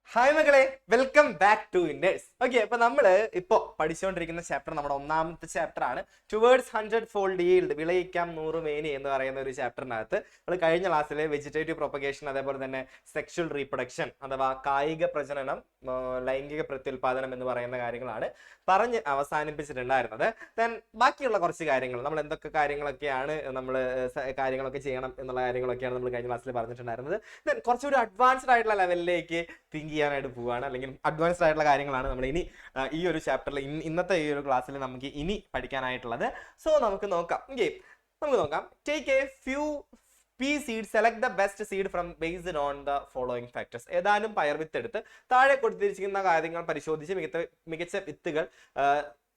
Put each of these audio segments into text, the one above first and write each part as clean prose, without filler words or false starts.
Hi മകളെ, welcome back to Inners. Okay, അപ്പൊ നമ്മള് ഇപ്പോ പഠിച്ചുകൊണ്ടിരിക്കുന്ന ചാപ്റ്റർ നമ്മുടെ ഒന്നാമത്തെ ചാപ്റ്റർ ആണ്. ടുവേർഡ്സ് 100-fold yield, വിളയിക്കാം 100 മേനി എന്ന് പറയുന്ന ഒരു ചാപ്റ്ററിനകത്ത് നമ്മൾ കഴിഞ്ഞ ക്ലാസ്സിലെ വെജിറ്റേറ്റീവ് പ്രൊപ്പഗേഷൻ, അതേപോലെ തന്നെ സെക്ഷൽ റീപ്രൊഡക്ഷൻ അഥവാ കായിക പ്രജനനം, ലൈംഗിക പ്രത്യുൽപാദനം എന്ന് പറയുന്ന കാര്യങ്ങളാണ് പറഞ്ഞ് അവസാനിപ്പിച്ചിട്ടുണ്ടായിരുന്നത്. ദെൻ ബാക്കിയുള്ള കുറച്ച് കാര്യങ്ങൾ, നമ്മൾ എന്തൊക്കെ കാര്യങ്ങളൊക്കെയാണ് കാര്യങ്ങളൊക്കെ ചെയ്യണം എന്നുള്ള കാര്യങ്ങളൊക്കെയാണ് നമ്മൾ കഴിഞ്ഞ ക്ലാസ്സിൽ പറഞ്ഞിട്ടുണ്ടായിരുന്നത്. ദെൻ കുറച്ചുകൂടി അഡ്വാൻസ്ഡ് ആയിട്ടുള്ള ലെവലിലേക്ക് തിങ്ക് ചെയ്യാനായിട്ട് പോവുകയാണ്, അല്ലെങ്കിൽ അഡ്വാൻസ്ഡ് ആയിട്ടുള്ള കാര്യങ്ങളാണ് നമ്മൾ ഇനി ഈ ഒരു ചാപ്റ്ററിൽ ഇന്നത്തെ ഈ ഒരു ക്ലാസ്സിൽ നമുക്ക് ഇനി പഠിക്കാനായിട്ടുള്ളത്. സോ നമുക്ക് നോക്കാം. Take A few P seed, select the best seed from based on the following factors. ഏതാനും പയർ വിത്തെടുത്ത് താഴെ കൊടുത്തിരിക്കുന്ന കാര്യങ്ങൾ പരിശോധിച്ച് മികച്ച വിത്തുകൾ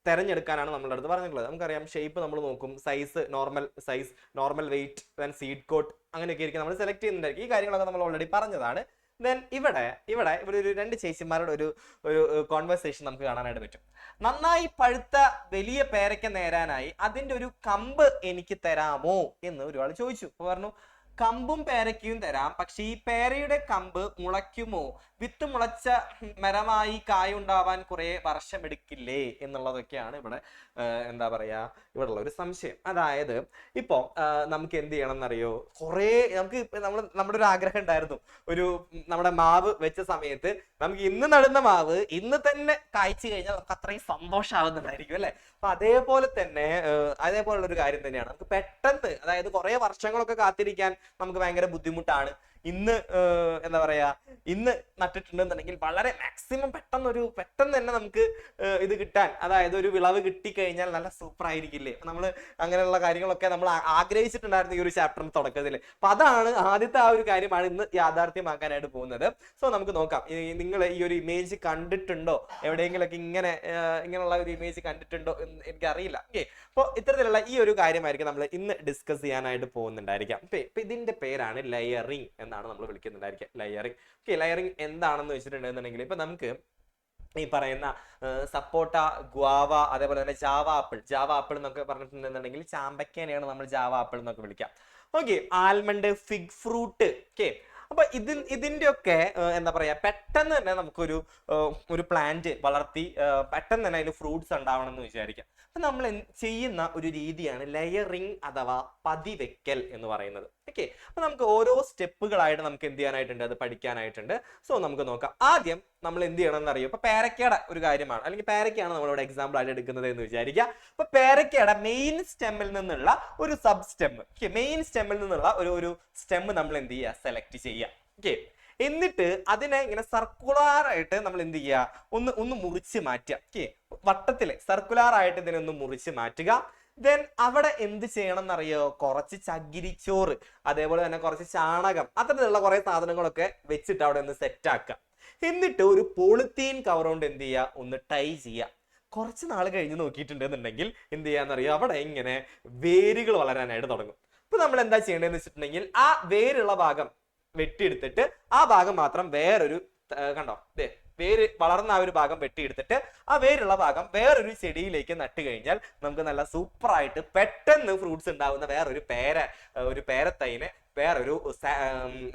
തെരഞ്ഞെടുക്കാനാണ് നമ്മളുടെ അടുത്ത് പറഞ്ഞിട്ടുള്ളത്. നമുക്കറിയാം, ഷേപ്പ് നമ്മൾ നോക്കും, size, normal size, normal weight, then seed coat, അങ്ങനെയൊക്കെ ആയിരിക്കും നമ്മൾ സെലക്ട് ചെയ്യുന്നുണ്ടായിരിക്കും. ഈ കാര്യങ്ങളൊക്കെ നമ്മൾ ഓൾറെഡി പറഞ്ഞതാണ്. ദെൻ ഇവിടെ ഒരു രണ്ട് ചേച്ചിമാരുടെ ഒരു കോൺവെർസേഷൻ നമുക്ക് കാണാനായിട്ട് പറ്റും. നന്നായി പഴുത്ത വലിയ പേരയ്ക്ക നേരാനായി അതിന്റെ ഒരു കമ്പ് എനിക്ക് തരാമോ എന്ന് ഒരാൾ ചോദിച്ചു. അപ്പൊ പറഞ്ഞു, കമ്പും പേരയ്ക്കയും തരാം, പക്ഷെ ഈ പേരയുടെ കമ്പ് മുളയ്ക്കുമോ? വിത്ത് മുളച്ച മരമായി കായുണ്ടാവാൻ കുറെ വർഷം എടുക്കില്ലേ എന്നുള്ളതൊക്കെയാണ് ഇവിടെ എന്താ പറയാ ഇവിടെയുള്ള ഒരു സംശയം. അതായത് ഇപ്പൊ നമുക്ക് എന്ത് ചെയ്യണം എന്നറിയോ, കുറെ നമ്മുടെ ഒരു ആഗ്രഹം ഉണ്ടായിരുന്നു. നമ്മുടെ മാവ് വെച്ച സമയത്ത് നമുക്ക് ഇന്ന് നടുന്ന മാവ് ഇന്ന് തന്നെ കായ്ച്ചു കഴിഞ്ഞാൽ നമുക്ക് അത്രയും സന്തോഷമാവുന്നുണ്ടായിരിക്കും അല്ലെ. അപ്പൊ അതേപോലുള്ള ഒരു കാര്യം തന്നെയാണ്. നമുക്ക് പെട്ടെന്ന്, അതായത് കുറെ വർഷങ്ങളൊക്കെ കാത്തിരിക്കാൻ നമുക്ക് ഭയങ്കര ബുദ്ധിമുട്ടാണ്. ഇന്ന് എന്താ പറയാ, ഇന്ന് നട്ടിട്ടുണ്ടെന്നുണ്ടെങ്കിൽ വളരെ മാക്സിമം പെട്ടെന്ന് തന്നെ നമുക്ക് ഇത് കിട്ടാൻ, അതായത് ഒരു വിളവ് കിട്ടിക്കഴിഞ്ഞാൽ നല്ല സൂപ്പർ ആയിരിക്കില്ലേ. നമ്മൾ അങ്ങനെയുള്ള കാര്യങ്ങളൊക്കെ നമ്മൾ ആഗ്രഹിച്ചിട്ടുണ്ടായിരുന്നു ഈ ഒരു ചാപ്റ്ററിന് തുടക്കത്തിൽ. അപ്പൊ അതാണ് ആദ്യത്തെ ആ ഒരു കാര്യമാണ് ഇന്ന് യാഥാർത്ഥ്യമാക്കാനായിട്ട് പോകുന്നത്. സോ നമുക്ക് നോക്കാം. നിങ്ങൾ ഈ ഒരു ഇമേജ് കണ്ടിട്ടുണ്ടോ? എവിടെയെങ്കിലൊക്കെ ഇങ്ങനെയുള്ള ഒരു ഇമേജ് കണ്ടിട്ടുണ്ടോ എന്ന് എനിക്കറിയില്ല. ഓക്കെ, അപ്പോൾ ഇത്തരത്തിലുള്ള ഈ ഒരു കാര്യമായിരിക്കും നമ്മൾ ഇന്ന് ഡിസ്കസ് ചെയ്യാനായിട്ട് പോകുന്നുണ്ടായിരിക്കാം. ഇപ്പൊ ഇതിന്റെ പേരാണ് ലെയറിംഗ് എന്നാണ് നമ്മൾ വിളിക്കുന്നുണ്ടായിരിക്കുക, ലെയറിംഗ്. ഓക്കെ, ലെയറിംഗ് എന്താണെന്ന് വെച്ചിട്ടുണ്ടെന്നുണ്ടെങ്കിൽ ഇപ്പൊ നമുക്ക് ഈ പറയുന്ന സപ്പോട്ട, ഗ്വാവ, അതേപോലെ തന്നെ ജാവ ആപ്പിൾ എന്നൊക്കെ പറഞ്ഞിട്ടുണ്ടെന്നുണ്ടെങ്കിൽ ചാമ്പക്കേനെയാണ് നമ്മൾ ജാവ ആപ്പിൾ എന്നൊക്കെ വിളിക്കാം. Okay, almond, fig fruit. Okay, അപ്പൊ ഇതിന്റെ ഒക്കെ എന്താ പറയാ, പെട്ടെന്ന് തന്നെ നമുക്കൊരു പ്ലാന്റ് വളർത്തി പെട്ടെന്ന് തന്നെ അതിൽ ഫ്രൂട്ട്സ് ഉണ്ടാവണം എന്ന് വിചാരിക്കാം. അപ്പൊ നമ്മൾ ചെയ്യുന്ന ഒരു രീതിയാണ് ലെയറിംഗ് അഥവാ പതിവെക്കൽ എന്ന് പറയുന്നത്. ഓക്കെ, അപ്പൊ നമുക്ക് ഓരോ സ്റ്റെപ്പുകളായിട്ട് നമുക്ക് എന്ത് ചെയ്യാനായിട്ടുണ്ട്, അത് പഠിക്കാനായിട്ടുണ്ട്. സോ നമുക്ക് നോക്കാം. ആദ്യം നമ്മൾ എന്ത് ചെയ്യണം എന്നറിയോ, ഇപ്പൊ പേരക്കയുടെ ഒരു കാര്യമാണ്, അല്ലെങ്കിൽ പേരക്കയാണ് നമ്മളിവിടെ എക്സാമ്പിൾ ആയിട്ട് എടുക്കുന്നത് എന്ന് വിചാരിക്കുക. അപ്പൊ പേരക്കയുടെ മെയിൻ സ്റ്റെമ്മിൽ നിന്നുള്ള ഒരു സബ് സ്റ്റെം, മെയിൻ സ്റ്റെമ്മിൽ നിന്നുള്ള ഒരു സ്റ്റെം നമ്മൾ എന്ത് ചെയ്യുക, സെലക്ട് ചെയ്യുക. ഓക്കെ, എന്നിട്ട് അതിനെ ഇങ്ങനെ സർക്കുലർ ആയിട്ട് നമ്മൾ എന്ത് ചെയ്യുക, ഒന്ന് മുറിച്ച് മാറ്റുക. ഓക്കെ, വട്ടത്തില് സർക്കുലർ ആയിട്ട് ഇതിനെ ഒന്ന് മുറിച്ച് മാറ്റുക. ദെൻ അവിടെ എന്ത് ചെയ്യണം എന്നറിയോ, കുറച്ച് ചകിരിച്ചോറ്, അതേപോലെ തന്നെ കുറച്ച് ചാണകം, അത്തരത്തിലുള്ള കുറെ സാധനങ്ങളൊക്കെ വെച്ചിട്ട് അവിടെ ഒന്ന് സെറ്റ് ആക്കുക. എന്നിട്ട് ഒരു പോളിത്തീൻ കവർ കൊണ്ട് എന്ത് ചെയ്യുക, ഒന്ന് ടൈ ചെയ്യുക. കുറച്ച് നാൾ കഴിഞ്ഞ് നോക്കിയിട്ടുണ്ടെന്നുണ്ടെങ്കിൽ എന്ത് ചെയ്യാന്നറിയോ, അവിടെ ഇങ്ങനെ വേരുകൾ വളരാനായിട്ട് തുടങ്ങും. അപ്പൊ നമ്മൾ എന്താ ചെയ്യേണ്ടതെന്ന് വെച്ചിട്ടുണ്ടെങ്കിൽ ആ വേരുള്ള ഭാഗം വെട്ടിയെടുത്തിട്ട് ആ ഭാഗം മാത്രം വേറൊരു കണ്ടോ, വേര് വളർന്ന ആ ഒരു ഭാഗം വെട്ടിയെടുത്തിട്ട് ആ വേരുള്ള ഭാഗം വേറൊരു ചെടിയിലേക്ക് നട്ട് കഴിഞ്ഞാൽ നമുക്ക് നല്ല സൂപ്പറായിട്ട് പെട്ടെന്ന് ഫ്രൂട്ട്സ് ഉണ്ടാവുന്ന ഒരു പേരത്തൈനെ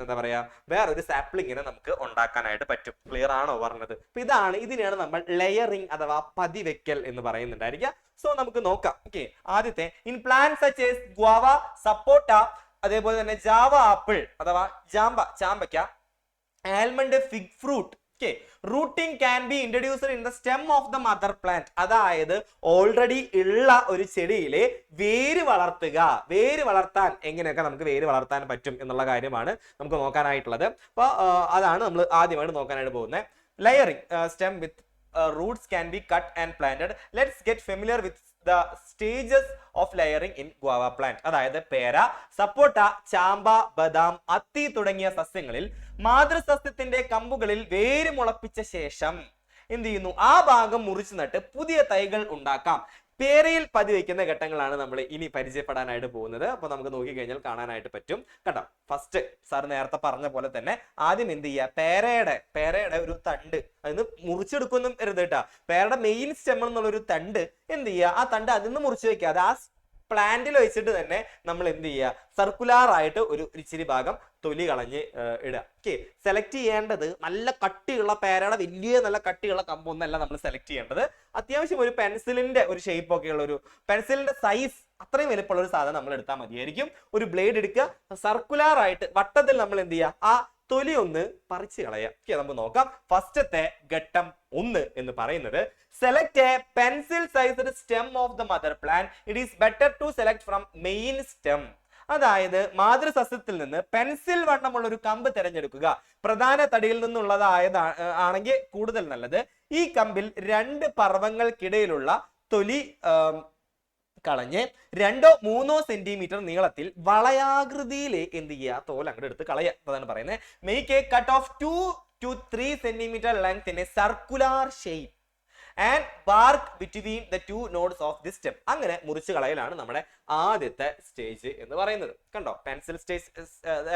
എന്താ പറയാ, വേറൊരു സാപ്ലിങ്ങിനെ നമുക്ക് ഉണ്ടാക്കാനായിട്ട് പറ്റും. ക്ലിയർ ആണോ പറഞ്ഞത്? അപ്പൊ ഇതിനെയാണ് നമ്മൾ ലെയറിംഗ് അഥവാ പതിവെക്കൽ എന്ന് പറയുന്നുണ്ടായിരിക്കുക. സോ നമുക്ക് നോക്കാം. ഓക്കെ, ആദ്യത്തെ in plant such as guava, sapota, അതേപോലെ തന്നെ ജാവ ആപ്പിൾ അഥവാ ചാമ്പയ്ക്ക, almond, fig fruit. Okay, rooting can be introduced in the stem of the mother plant. അതായത് ഓൾറെഡി ഉള്ള ഒരു ചെടിയിലെ വേര് വളർത്താൻ എങ്ങനെയൊക്കെ നമുക്ക് വേര് വളർത്താൻ പറ്റും എന്നുള്ള കാര്യമാണ് നമുക്ക് നോക്കാനായിട്ടുള്ളത്. അപ്പൊ അതാണ് നമ്മൾ ആദ്യമായിട്ട് നോക്കാനായിട്ട് പോകുന്നത്. Layering stem with roots can be cut and planted. Let's get familiar with the stages of layering in guava plant. അതായത് പേര, സപ്പോട്ട, ചാമ്പ, ബദാം, അത്തി തുടങ്ങിയ സസ്യങ്ങളിൽ മാതൃസസ്യത്തിന്റെ കമ്പുകളിൽ വേര് മുളപ്പിച്ച ശേഷം എന്ത് ചെയ്യുന്നു, ആ ഭാഗം മുറിച്ചു നട്ട് പുതിയ തൈകൾ ഉണ്ടാക്കാം. പേരയിൽ പതിവയ്ക്കുന്ന ഘട്ടങ്ങളാണ് നമ്മൾ ഇനി പരിചയപ്പെടാനായിട്ട് പോകുന്നത്. അപ്പൊ നമുക്ക് നോക്കിക്കഴിഞ്ഞാൽ കാണാനായിട്ട് പറ്റും. കേട്ടോ, ഫസ്റ്റ് സാർ നേരത്തെ പറഞ്ഞ പോലെ തന്നെ ആദ്യം എന്ത് ചെയ്യുക, പേരയുടെ ഒരു തണ്ട് അതിന് മുറിച്ചെടുക്കൊന്നും വരുത് കേട്ടാ. പേരയുടെ മെയിൻ സ്റ്റെം എന്നുള്ള ഒരു തണ്ട് എന്ത് ചെയ്യുക, ആ തണ്ട് അതിൽ നിന്ന് മുറിച്ച് വെക്കാതെ ആ പ്ലാന്റിൽ വെച്ചിട്ട് തന്നെ നമ്മൾ എന്ത് ചെയ്യുക, സർക്കുലാർ ആയിട്ട് ഒരു ഇച്ചിരി ഭാഗം തൊലി കളഞ്ഞ് ഇടുക. ഓക്കെ, സെലക്ട് ചെയ്യേണ്ടത് നല്ല കട്ടിയുള്ള പേരയുടെ വലിയ നല്ല കട്ടിയുള്ള കമ്പൊന്നല്ല നമ്മൾ സെലക്ട് ചെയ്യേണ്ടത്. അത്യാവശ്യം ഒരു പെൻസിലിന്റെ ഒരു ഷേപ്പ് ഒക്കെ ഉള്ള ഒരു പെൻസിലിന്റെ സൈസ് അത്രയും വലുപ്പമുള്ള ഒരു സാധനം നമ്മൾ എടുത്താൽ മതിയായിരിക്കും. ഒരു ബ്ലേഡ് എടുക്കുക, സർക്കുലാർ ആയിട്ട് വട്ടത്തിൽ നമ്മൾ എന്ത് ചെയ്യുക, ആ തൊലി ഒന്ന് പറിച്ചു കളയാം. ഓക്കെ, നമുക്ക് നോക്കാം. ഫസ്റ്റത്തെ ഘട്ടം 1 എന്ന് പറയുന്നത് select a pencil sized stem of the mother plant. It is better to select from main stem. അതായത് മാതൃസസ്യത്തിൽ നിന്ന് പെൻസിൽ വണ്ണമുള്ള ഒരു കമ്പ് തിരഞ്ഞെടുക്കുക. പ്രധാന തടിയിൽ നിന്നുള്ളതാണെങ്കിൽ കൂടുതൽ നല്ലത്. ഈ കമ്പിൽ 2 പർവ്വങ്ങൾക്കിടയിലുള്ള തൊലി കളഞ്ഞ് 2-3 സെന്റിമീറ്റർ നീളത്തിൽ വളയാകൃതിയിൽ എന്ത് ചെയ്യുക, തോൽ അങ്ങോട്ട് എടുത്ത് കളയുക. അതാണ് പറയുന്നത്. Make a cut of 2 to 3 centimetre length in a circular shape and bark between the 2 nodes of the stem. അങ്ങനെ മുറിച്ച് കളയലാണ് നമ്മുടെ ആദ്യത്തെ സ്റ്റേജ് എന്ന് പറയുന്നത്. കണ്ടോ, പെൻസിൽ സ്റ്റേജ്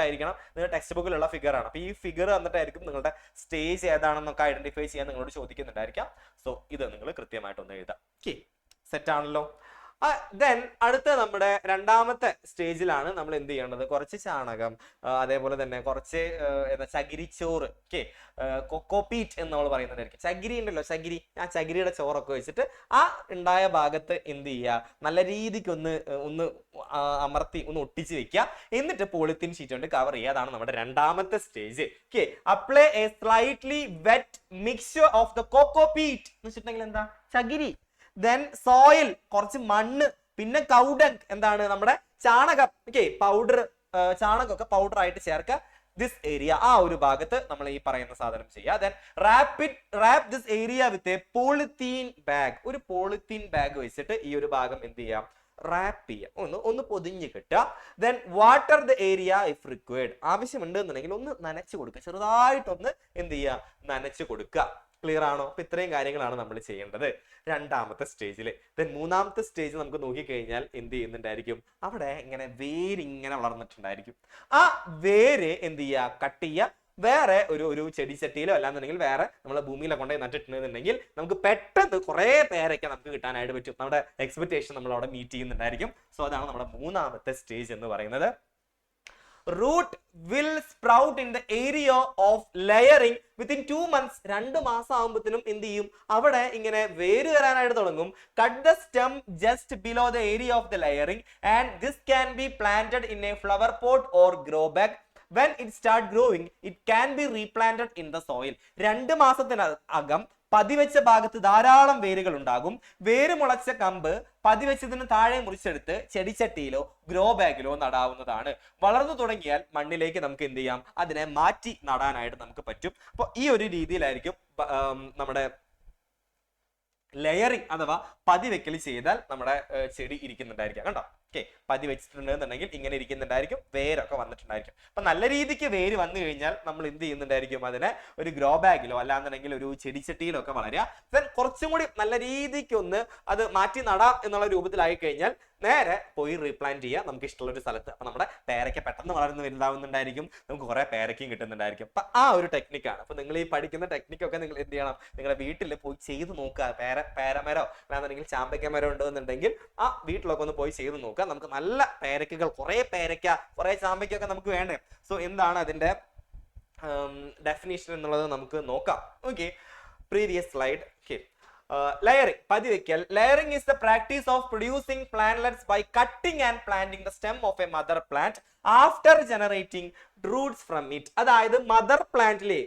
ആയിരിക്കണം. നിങ്ങളുടെ ടെക്സ്റ്റ് ബുക്കിലുള്ള ഫിഗർ ആണ്. അപ്പൊ ഈ ഫിഗർ വന്നിട്ടായിരിക്കും നിങ്ങളുടെ സ്റ്റേജ് ഏതാണെന്നൊക്കെ ഐഡന്റിഫൈ ചെയ്യാൻ നിങ്ങളോട് ചോദിക്കുന്നുണ്ടായിരിക്കാം. സോ ഇത് നിങ്ങൾ കൃത്യമായിട്ടൊന്ന് എഴുതാം. ഓക്കെ, സെറ്റ് ആണല്ലോ. ദെൻ അടുത്ത നമ്മുടെ രണ്ടാമത്തെ സ്റ്റേജിലാണ് നമ്മൾ എന്ത് ചെയ്യേണ്ടത്, കുറച്ച് ചാണകം, അതേപോലെ തന്നെ കുറച്ച് ചകിരിച്ചോറ്, ഓക്കെ, കൊക്കോപീറ്റ് എന്ന് നമ്മൾ പറയുന്നതായിരിക്കും. ചകിരി ഉണ്ടല്ലോ, ചകിരി, ആ ചകിരിയുടെ ചോറൊക്കെ വെച്ചിട്ട് ആ ഉണ്ടായ ഭാഗത്ത് എന്ത് ചെയ്യുക, നല്ല രീതിക്ക് ഒന്ന് അമർത്തി ഒന്ന് ഒട്ടിച്ച് വെക്കുക. എന്നിട്ട് പോളിത്തീൻ ഷീറ്റ് കൊണ്ട് കവർ ചെയ്യുക. അതാണ് നമ്മുടെ രണ്ടാമത്തെ stage. Okay, apply a slightly wet mixture of the cocopeat എന്ന് വെച്ചിട്ടുണ്ടെങ്കിൽ എന്താ, ചകിരി, ദെൻ സോയിൽ, കുറച്ച് മണ്ണ്, പിന്നെ കൗഡങ്, എന്താണ് നമ്മുടെ ചാണകം. ഓക്കെ, പൗഡർ, ചാണകമൊക്കെ പൗഡർ ആയിട്ട് ചേർക്കുക. ദിസ് ഏരിയ, ആ ഒരു ഭാഗത്ത് നമ്മൾ ഈ പറയുന്ന സാധനം ചെയ്യുക. Then wrap this area with a polythene bag. ഒരു പോളിത്തീൻ ബാഗ് വെച്ചിട്ട് ഈ ഒരു ഭാഗം എന്ത് ചെയ്യാം, റാപ്പ് ചെയ്യാം, ഒന്ന് പൊതിഞ്ഞ് കിട്ടുക. Then water the area if required. ആവശ്യമുണ്ട് എന്നുണ്ടെങ്കിൽ ഒന്ന് നനച്ചു കൊടുക്കുക, ചെറുതായിട്ടൊന്ന് എന്ത് ചെയ്യുക, നനച്ചു കൊടുക്കുക. ക്ലിയർ ആണോ? അപ്പൊ ഇത്രയും കാര്യങ്ങളാണ് നമ്മൾ ചെയ്യേണ്ടത് രണ്ടാമത്തെ സ്റ്റേജിൽ. ദെൻ മൂന്നാമത്തെ സ്റ്റേജ് നമുക്ക് നോക്കിക്കഴിഞ്ഞാൽ എന്ത് ചെയ്യുന്നുണ്ടായിരിക്കും, അവിടെ ഇങ്ങനെ വേരിങ്ങനെ വളർന്നിട്ടുണ്ടായിരിക്കും. ആ വേര് എന്ത് ചെയ്യുക, കട്ട് ചെയ്യുക. വേറെ ഒരു ചെടിച്ചട്ടിയിലോ അല്ലാന്നുണ്ടെങ്കിൽ വേറെ നമ്മളെ ഭൂമിയിലോ കൊണ്ടുപോയി നട്ടിട്ടുണ്ടെന്നുണ്ടെങ്കിൽ നമുക്ക് പെട്ടെന്ന് കുറെ പേരൊക്കെ നമുക്ക് കിട്ടാനായിട്ട് പറ്റും. നമ്മുടെ എക്സ്പെക്ടേഷൻ നമ്മൾ അവിടെ മീറ്റ് ചെയ്യുന്നുണ്ടായിരിക്കും. സോ അതാണ് നമ്മുടെ മൂന്നാമത്തെ സ്റ്റേജ് എന്ന് പറയുന്നത്. Root will sprout in the area of layering within 2 months. 2 മാസം ആകുമ്പോഴത്തേനും എന്ത് ചെയ്യും, അവിടെ ഇങ്ങനെ വേര് വരാനായിട്ട് തുടങ്ങും. Cut the stem just below the area of the layering and this can be planted in a flower pot or grow bag. When it start growing, it can be replanted in the soil. 2 മാസത്തിനകം പതിവെച്ച ഭാഗത്ത് ധാരാളം വേരുകൾ ഉണ്ടാകും. വേര് മുളച്ച കമ്പ് പതിവെച്ചതിന് താഴെ മുറിച്ചെടുത്ത് ചെടിച്ചട്ടിയിലോ grow ബാഗിലോ നടാവുന്നതാണ്. വളർന്നു തുടങ്ങിയാൽ മണ്ണിലേക്ക് നമുക്ക് എന്ത് ചെയ്യാം, അതിനെ മാറ്റി നടാനായിട്ട് നമുക്ക് പറ്റും. അപ്പോൾ ഈ ഒരു രീതിയിലായിരിക്കും നമ്മുടെ ലെയറിങ് അഥവാ പതിവെക്കൽ ചെയ്താൽ നമ്മുടെ ചെടി ഇരിക്കുന്നുണ്ടായിരിക്കാം. കണ്ടോ, ഓക്കെ, പതി വെച്ചിട്ടുണ്ടെന്നുണ്ടെങ്കിൽ ഇങ്ങനെ ഇരിക്കുന്നുണ്ടായിരിക്കും, വേരൊക്കെ വന്നിട്ടുണ്ടായിരിക്കും. അപ്പൊ നല്ല രീതിക്ക് വേര് വന്നു കഴിഞ്ഞാൽ നമ്മൾ എന്ത് ചെയ്യുന്നുണ്ടായിരിക്കും, അതിനെ ഒരു ഗ്രോ ബാഗിലോ അല്ലാന്നുണ്ടെങ്കിൽ ഒരു ചെടിച്ചട്ടിയിലോ ഒക്കെ വളരുക. ദെൻ കുറച്ചും കൂടി നല്ല രീതിക്ക് ഒന്ന് അത് മാറ്റി നടാം എന്നുള്ള രൂപത്തിലായി കഴിഞ്ഞാൽ നേരെ പോയി റീപ്ലാന്റ് ചെയ്യുക നമുക്ക് ഇഷ്ടമുള്ള ഒരു സ്ഥലത്ത്. അപ്പൊ നമ്മുടെ പേരയ്ക്ക പെട്ടെന്ന് വളർന്ന് വലുതാവുന്നുണ്ടായിരിക്കും, നമുക്ക് കുറെ പേരയ്ക്കും കിട്ടുന്നുണ്ടായിരിക്കും. അപ്പൊ ആ ഒരു ടെക്നിക്കാണ്. അപ്പൊ നിങ്ങൾ ഈ പഠിക്കുന്ന ടെക്നിക്കൊക്കെ നിങ്ങൾ എന്ത് ചെയ്യണം, നിങ്ങളുടെ വീട്ടിൽ പോയി ചെയ്ത് നോക്കുക. പേരമരോ അല്ലാന്നുണ്ടെങ്കിൽ ചാമ്പയ്ക്ക മരം ഉണ്ടെന്നുണ്ടെങ്കിൽ ആ വീട്ടിലൊക്കെ ഒന്ന് പോയി ചെയ്ത് നോക്കുക. നമുക്ക് നല്ല പേരയ്ക്കകൾ, കുറെ പേരയ്ക്ക, കുറെ ചാമ്പയ്ക്കൊക്കെ നമുക്ക് വേണ്ടേ. സോ എന്താണ് അതിന്റെ ഡെഫിനിഷൻ എന്നുള്ളത് നമുക്ക് നോക്കാം. Okay, previous slide. Okay, layering, പതിവെക്കൽ. Layering is the practice of producing plantlets by cutting and planting the stem of a mother plant after generating roots from it. അതായത് മദർ പ്ലാന്റിലെ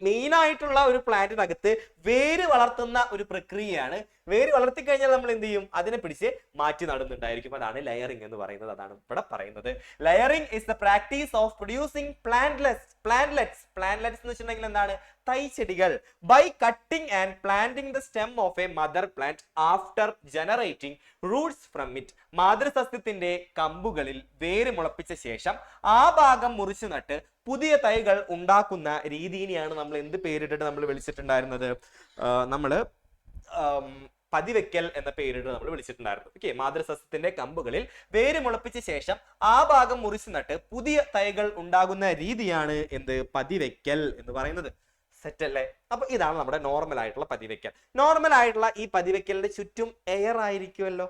മെയിൻ ആയിട്ടുള്ള ഒരു പ്ലാന്റിനകത്ത് വേര് വളർത്തുന്ന ഒരു പ്രക്രിയയാണ്. വേര് വളർത്തി കഴിഞ്ഞാൽ നമ്മൾ എന്ത് ചെയ്യും, അതിനെ പിടിച്ച് മാറ്റി നടുന്നുണ്ടായിരിക്കും. അതാണ് ലെയറിംഗ് എന്ന് പറയുന്നത്. അതാണ് ഇവിടെ പറയുന്നത്. Layering is the practice of producing plantlets എന്ന് വെച്ചിട്ടുണ്ടെങ്കിൽ എന്താണ്, തൈച്ചെടികൾ. By cutting and planting the stem of a mother plant after generating roots from it. മാതൃസസ്യത്തിന്റെ കമ്പുകളിൽ വേര് മുളപ്പിച്ച ശേഷം ആ ഭാഗം മുറിച്ചു നട്ട് പുതിയ തൈകൾ ഉണ്ടാക്കുന്ന രീതിയാണ് നമ്മൾ എന്ത് പേരിട്ടിട്ട് നമ്മൾ വിളിച്ചിട്ടുണ്ടായിരുന്നത്, നമ്മള് പതിവെക്കൽ എന്ന പേരിട്ട് നമ്മൾ വിളിച്ചിട്ടുണ്ടായിരുന്നു. ഓക്കെ, മാതൃസസ്യത്തിന്റെ കമ്പുകളിൽ വേര് മുളപ്പിച്ച ശേഷം ആ ഭാഗം മുറിച്ചു നട്ട് പുതിയ തൈകൾ ഉണ്ടാകുന്ന രീതിയാണ് എന്ത്, പതിവെക്കൽ എന്ന് പറയുന്നത്. സെറ്റ് അല്ലേ? അപ്പൊ ഇതാണ് നമ്മുടെ നോർമൽ ആയിട്ടുള്ള പതിവെക്കൽ. നോർമൽ ആയിട്ടുള്ള ഈ പതിവെക്കലിന്റെ ചുറ്റും എയർ ആയിരിക്കുമല്ലോ.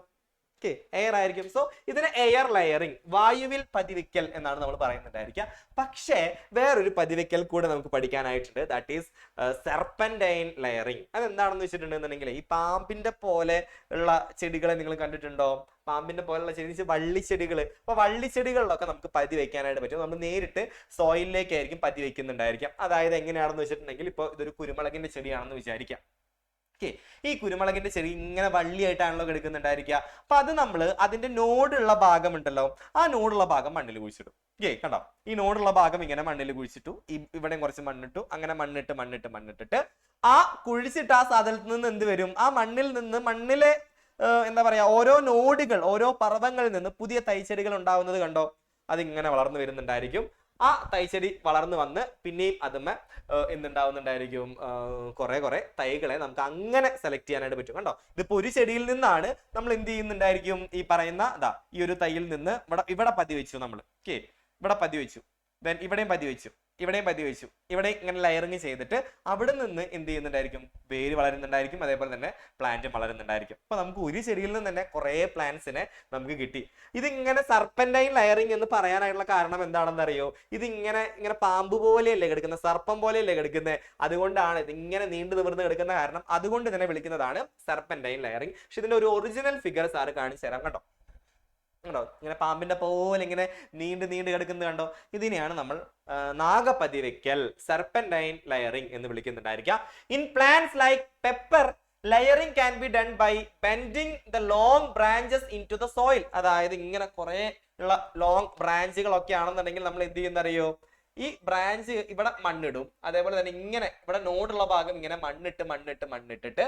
ഓക്കെ, എയർ ആയിരിക്കും. സോ ഇതിന് എയർ ലെയറിംഗ്, വായുവിൽ പതിവയ്ക്കൽ എന്നാണ് നമ്മൾ പറയുന്നുണ്ടായിരിക്കുക. പക്ഷേ വേറൊരു പതിവയ്ക്കൽ കൂടെ നമുക്ക് പഠിക്കാനായിട്ടുണ്ട്. That is serpentine layering. അതെന്താണെന്ന് വെച്ചിട്ടുണ്ടെന്നുണ്ടെങ്കിൽ ഈ പാമ്പിന്റെ പോലെ ഉള്ള ചെടികളെ നിങ്ങൾ കണ്ടിട്ടുണ്ടോ? പാമ്പിന്റെ പോലുള്ള ചെടി, വള്ളിച്ചെടികൾ. അപ്പൊ വള്ളിച്ചെടികളിലൊക്കെ നമുക്ക് പതി വെക്കാനായിട്ട് പറ്റും. നമ്മൾ നേരിട്ട് സോയിലിലേക്കായിരിക്കും പതി വെക്കുന്നുണ്ടായിരിക്കാം. അതായത് എങ്ങനെയാണെന്ന് വെച്ചിട്ടുണ്ടെങ്കിൽ ഇപ്പോൾ ഇതൊരു കുരുമുളകിന്റെ ചെടിയാണെന്ന് വിചാരിക്കാം. ഓക്കെ, ഈ കുരുമുളകിന്റെ ചെടി ഇങ്ങനെ വള്ളിയായിട്ടാണല്ലോ കിടക്കുന്നുണ്ടായിരിക്കുക. അപ്പൊ അത് നമ്മൾ അതിന്റെ നോടുള്ള ഭാഗം ഉണ്ടല്ലോ, ആ നോടുള്ള ഭാഗം മണ്ണിൽ കുഴിച്ചിടും. ഓക്കെ, കണ്ടോ, ഈ നോടുള്ള ഭാഗം ഇങ്ങനെ മണ്ണിൽ കുഴിച്ചിട്ടു, ഇവിടെ കുറച്ച് മണ്ണിട്ടു, അങ്ങനെ മണ്ണിട്ടിട്ട് ആ കുഴിച്ചിട്ട് ആ സാധനത്തിൽ നിന്ന് എന്ത് വരും? ആ മണ്ണിൽ നിന്ന്, മണ്ണിലെ എന്താ പറയാ, ഓരോ നോടുകൾ, ഓരോ പർവ്വങ്ങളിൽ നിന്ന് പുതിയ തൈച്ചെടികൾ ഉണ്ടാവുന്നത് കണ്ടോ? അതിങ്ങനെ വളർന്നു വരുന്നുണ്ടായിരിക്കും. ആ തൈച്ചെടി വളർന്നു വന്ന് പിന്നെയും അതുമ്മ എന്തുണ്ടാവുന്നുണ്ടായിരിക്കും? കുറെ തൈകളെ നമുക്ക് അങ്ങനെ സെലക്ട് ചെയ്യാനായിട്ട് പറ്റും. കണ്ടോ, ഇതിപ്പോ ഒരു ചെടിയിൽ നിന്നാണ് നമ്മൾ എന്ത് ചെയ്യുന്നുണ്ടായിരിക്കും? ഈ പറയുന്ന ഈ ഒരു തൈയിൽ നിന്ന് ഇവിടെ പതി വെച്ചു നമ്മൾ. ഓക്കെ, ഇവിടെ പതി വെച്ചു, ദെൻ ഇവിടെയും പതി വെച്ചു, ഇവിടെയും പതി വെച്ചു, ഇവിടെ ഇങ്ങനെ ലെയറിങ് ചെയ്തിട്ട് അവിടെ നിന്ന് എന്ത് ചെയ്യുന്നുണ്ടായിരിക്കും? വേര് വളരുന്നുണ്ടായിരിക്കും, അതേപോലെ തന്നെ പ്ലാന്റ് വളരുന്നുണ്ടായിരിക്കും. അപ്പൊ നമുക്ക് ഒരു ചെടിയിൽ നിന്ന് തന്നെ കുറെ പ്ലാന്റ്സിനെ നമുക്ക് കിട്ടി. ഇതിങ്ങനെ സർപ്പന്റൈൻ ലെയറിങ് എന്ന് പറയാനായിട്ടുള്ള കാരണം എന്താണെന്ന് അറിയോ? ഇങ്ങനെ പാമ്പ് പോലെയല്ലേ കിടക്കുന്നത്, സർപ്പം പോലെയല്ലേ കിടക്കുന്നത്, അതുകൊണ്ടാണ് ഇതിങ്ങനെ നീണ്ടു നിവർന്ന് കിടക്കുന്ന കാരണം. അതുകൊണ്ട് തന്നെ വിളിക്കുന്നതാണ് സർപ്പന്റൈൻ ലെയറിങ്. പക്ഷെ ഇതിന്റെ ഒരു ഒറിജിനൽ ഫിഗർ സാറ് കാണിച്ചു തരാം. കണ്ടോ, ഇങ്ങനെ പാമ്പിന്റെ പോലെ ഇങ്ങനെ നീണ്ട് കിടക്കുന്നത് കണ്ടോ? ഇതിനെയാണ് നമ്മൾ നാഗപതിവയ്ക്കൽ, സെർപ്പന്റൈൻ ലെയറിംഗ് എന്ന് വിളിക്കുന്നുണ്ടായിരിക്കാം. In plants like pepper, layering can be done by bending the long branches into the soil. അതായത് ഇങ്ങനെ കുറെ ഉള്ള ലോങ് ബ്രാഞ്ചുകളൊക്കെ ആണെന്നുണ്ടെങ്കിൽ നമ്മൾ എന്ത് ചെയ്യുന്നറിയോ? ഈ ബ്രാഞ്ച് ഇവിടെ മണ്ണിടും, അതേപോലെ തന്നെ ഇങ്ങനെ ഇവിടെ നോടുള്ള ഭാഗം ഇങ്ങനെ മണ്ണിട്ടിട്ട്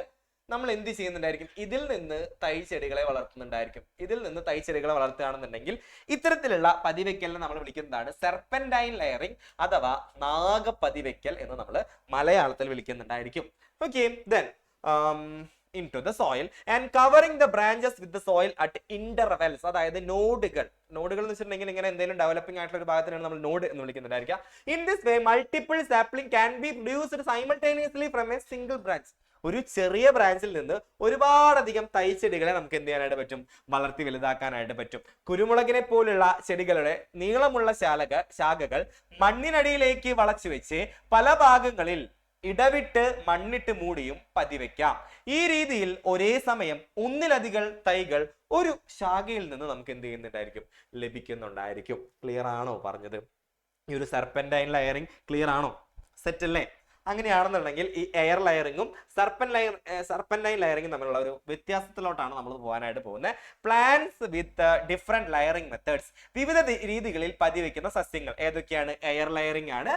നമ്മൾ എന്ത് ചെയ്യുന്നുണ്ടായിരിക്കും? ഇതിൽ നിന്ന് തൈച്ചെടികളെ വളർത്തുന്നുണ്ടായിരിക്കും. ഇതിൽ നിന്ന് തൈച്ചെടികളെ വളർത്തുകയാണെന്നുണ്ടെങ്കിൽ ഇത്തരത്തിലുള്ള പതിവയ്ക്കലിനെ നമ്മൾ വിളിക്കുന്നതാണ് സെർപ്പന്റൈൻ ലെയറിംഗ് അഥവാ നാഗപതിവയ്ക്കൽ എന്ന് നമ്മൾ മലയാളത്തിൽ വിളിക്കുന്നുണ്ടായിരിക്കും. Okay, then into the soil and covering the branches with the soil at intervals. അതായത് നോഡുകൾ എന്ന് വെച്ചിട്ടുണ്ടെങ്കിൽ ഇങ്ങനെ എന്തെങ്കിലും ഡെവലപ്പിംഗ് ആയിട്ടുള്ള ഒരു ഭാഗത്തിനാണ് നമ്മൾ നോഡ് എന്ന് വിളിക്കുന്നുണ്ടായിരിക്കുക. In this way multiple sapling can be produced simultaneously from a single branch. ഒരു ചെറിയ ബ്രാഞ്ചിൽ നിന്ന് ഒരുപാടധികം തൈച്ചെടികളെ നമുക്ക് എന്ത് ചെയ്യാനായിട്ട് പറ്റും? വളർത്തി വലുതാക്കാനായിട്ട് പറ്റും. കുരുമുളകിനെ പോലുള്ള ചെടികളുടെ നീളമുള്ള ശാഖകൾ മണ്ണിനടിയിലേക്ക് വളച്ചു വെച്ച് പല ഭാഗങ്ങളിൽ ഇടവിട്ട് മണ്ണിട്ട് മൂടിയും പതിവയ്ക്കാം. ഈ രീതിയിൽ ഒരേ സമയം ഒന്നിലധികം തൈകൾ ഒരു ശാഖയിൽ നിന്ന് നമുക്ക് എന്ത് ചെയ്യുന്നുണ്ടായിരിക്കും? ലഭിക്കുന്നുണ്ടായിരിക്കും. ക്ലിയർ ആണോ പറഞ്ഞത്? ഈ ഒരു സെർപ്പന്റൈൻ ലെയറിംഗ് ക്ലിയർ ആണോ? സെറ്റ് അല്ലേ? അങ്ങനെയാണെന്നുണ്ടെങ്കിൽ ഈ എയർ ലെയറിങ്ങും സർപ്പന്റൈൻ ലെയറിങ്ങും തമ്മിലുള്ള ഒരു വ്യത്യാസത്തിലോട്ടാണ് നമ്മൾ പോകാനായിട്ട് പോകുന്നത്. പ്ലാന്റ്സ് വിത്ത് ഡിഫറെന്റ് ലെയറിംഗ് മെത്തേഡ്സ്, വിവിധ രീതികളിൽ പതിവയ്ക്കുന്ന സസ്യങ്ങൾ ഏതൊക്കെയാണ്? എയർ ലെയറിംഗ് ആണ്.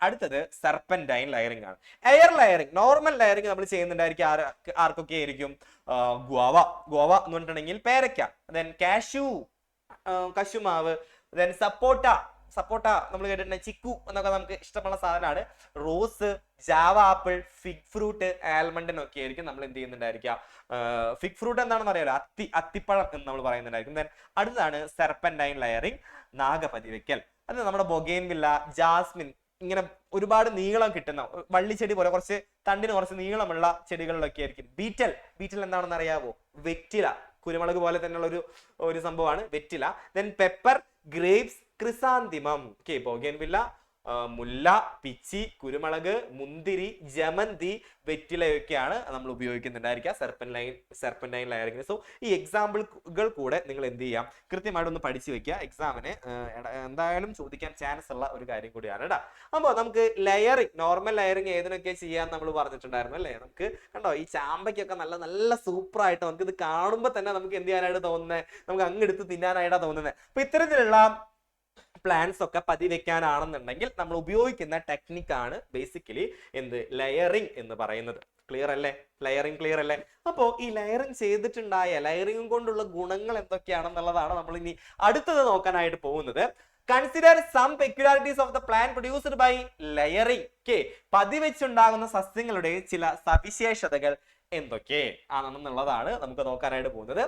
അടുത്തത് സർപ്പന്റൈൻ ലെയറിംഗ് ആണ്. എയർ ലെയറിംഗ്, നോർമൽ ലെയറിംഗ് നമ്മൾ ചെയ്യുന്നുണ്ടായിരിക്കും ആർക്കൊക്കെ ആയിരിക്കും? ഗോവ എന്ന് പറഞ്ഞിട്ടുണ്ടെങ്കിൽ പേരയ്ക്ക, ദെൻ കശുമാവ്, ദെൻ സപ്പോട്ട നമ്മൾ കേട്ടിട്ടുണ്ട്, ചിക്കു എന്നൊക്കെ നമുക്ക് ഇഷ്ടമുള്ള സാധനമാണ്. Rose, Java apple, fig fruit, ആൽമണ്ടിനൊക്കെ ആയിരിക്കും നമ്മൾ എന്ത് ചെയ്യുന്നുണ്ടായിരിക്കുക? ഫിഗ് ഫ്രൂട്ട് എന്താണെന്ന് അറിയാലോ, അത്തിപ്പഴം എന്ന് നമ്മൾ പറയുന്നുണ്ടായിരിക്കും. ദെൻ അടുത്തതാണ് സെർപ്പന്റൈൻ ലെയറിംഗ്, നാഗപതിവയ്ക്കൽ. അത് നമ്മുടെ ബൊഗെയിൻവില്ല, ജാസ്മിൻ, ഇങ്ങനെ ഒരുപാട് നീളം കിട്ടുന്ന വള്ളിച്ചെടി പോലെ കുറച്ച് തണ്ടിന് കുറച്ച് നീളമുള്ള ചെടികളിലൊക്കെ ആയിരിക്കും. ബീറ്റൽ എന്താണെന്ന് അറിയാവോ? വെറ്റില, കുരുമുളക് പോലെ തന്നെയുള്ള ഒരു സംഭവമാണ് വെറ്റില. ദെൻ പെപ്പർ, ഗ്രേപ്സ്, ക്രിസാന്തിമം, ബൊഗെയിൻവില്ല, മുല്ല, പിച്ചി, കുരുമുളക്, മുന്തിരി, ജമന്തി, വെറ്റിലയൊക്കെയാണ് നമ്മൾ ഉപയോഗിക്കുന്നുണ്ടായിരിക്കുക സെർപ്പന്റൈൻ ലെയറിംഗിന്. സോ ഈ എക്സാമ്പിളുകൾ കൂടെ നിങ്ങൾ എന്ത് ചെയ്യാം? കൃത്യമായിട്ടൊന്ന് പഠിച്ചു വെക്കുക. എക്സാമിന് എന്തായാലും ചോദിക്കാൻ ചാൻസ് ഉള്ള ഒരു കാര്യം കൂടിയാണ് കേട്ടോ. അപ്പോൾ നമുക്ക് ലെയറിംഗ്, നോർമൽ ലെയറിംഗ് ഏതിനൊക്കെ ചെയ്യാൻ നമ്മൾ പറഞ്ഞിട്ടുണ്ടായിരുന്നു അല്ലേ? നമുക്ക് കണ്ടോ, ഈ ചാമ്പയ്ക്കൊക്കെ നല്ല സൂപ്പർ ആയിട്ട് നമുക്ക് ഇത് കാണുമ്പോൾ തന്നെ നമുക്ക് എന്ത് ചെയ്യാനായിട്ട് തോന്നുന്നത്? നമുക്ക് അങ്ങെടുത്ത് തിന്നാനായിട്ടാണ് തോന്നുന്നത്. അപ്പൊ ഇത്തരത്തിലുള്ള പ്ലാന്റ്സ് ഒക്കെ പതിവെക്കാനാണെന്നുണ്ടെങ്കിൽ നമ്മൾ ഉപയോഗിക്കുന്ന ടെക്നിക്കാണ് ബേസിക്കലി ലെയറിംഗ് എന്ന് പറയുന്നത്. ക്ലിയർ അല്ലേ? ലെയറിംഗ് ക്ലിയർ അല്ലേ? അപ്പോ ഈ ലെയറിംഗ് ചെയ്തിട്ടുണ്ടായ ലെയറിംഗ് കൊണ്ടുള്ള ഗുണങ്ങൾ എന്തൊക്കെയാണെന്നുള്ളതാണ് നമ്മൾ ഇനി അടുത്തത് നോക്കാനായിട്ട് പോകുന്നത്. Consider some peculiarities of the plant produced by layering. പതിവെച്ചുണ്ടാകുന്ന സസ്യങ്ങളുടെ ചില സവിശേഷതകൾ എന്തൊക്കെ ആണെന്നുള്ളതാണ് നമുക്ക് നോക്കാനായിട്ട് പോകുന്നത്.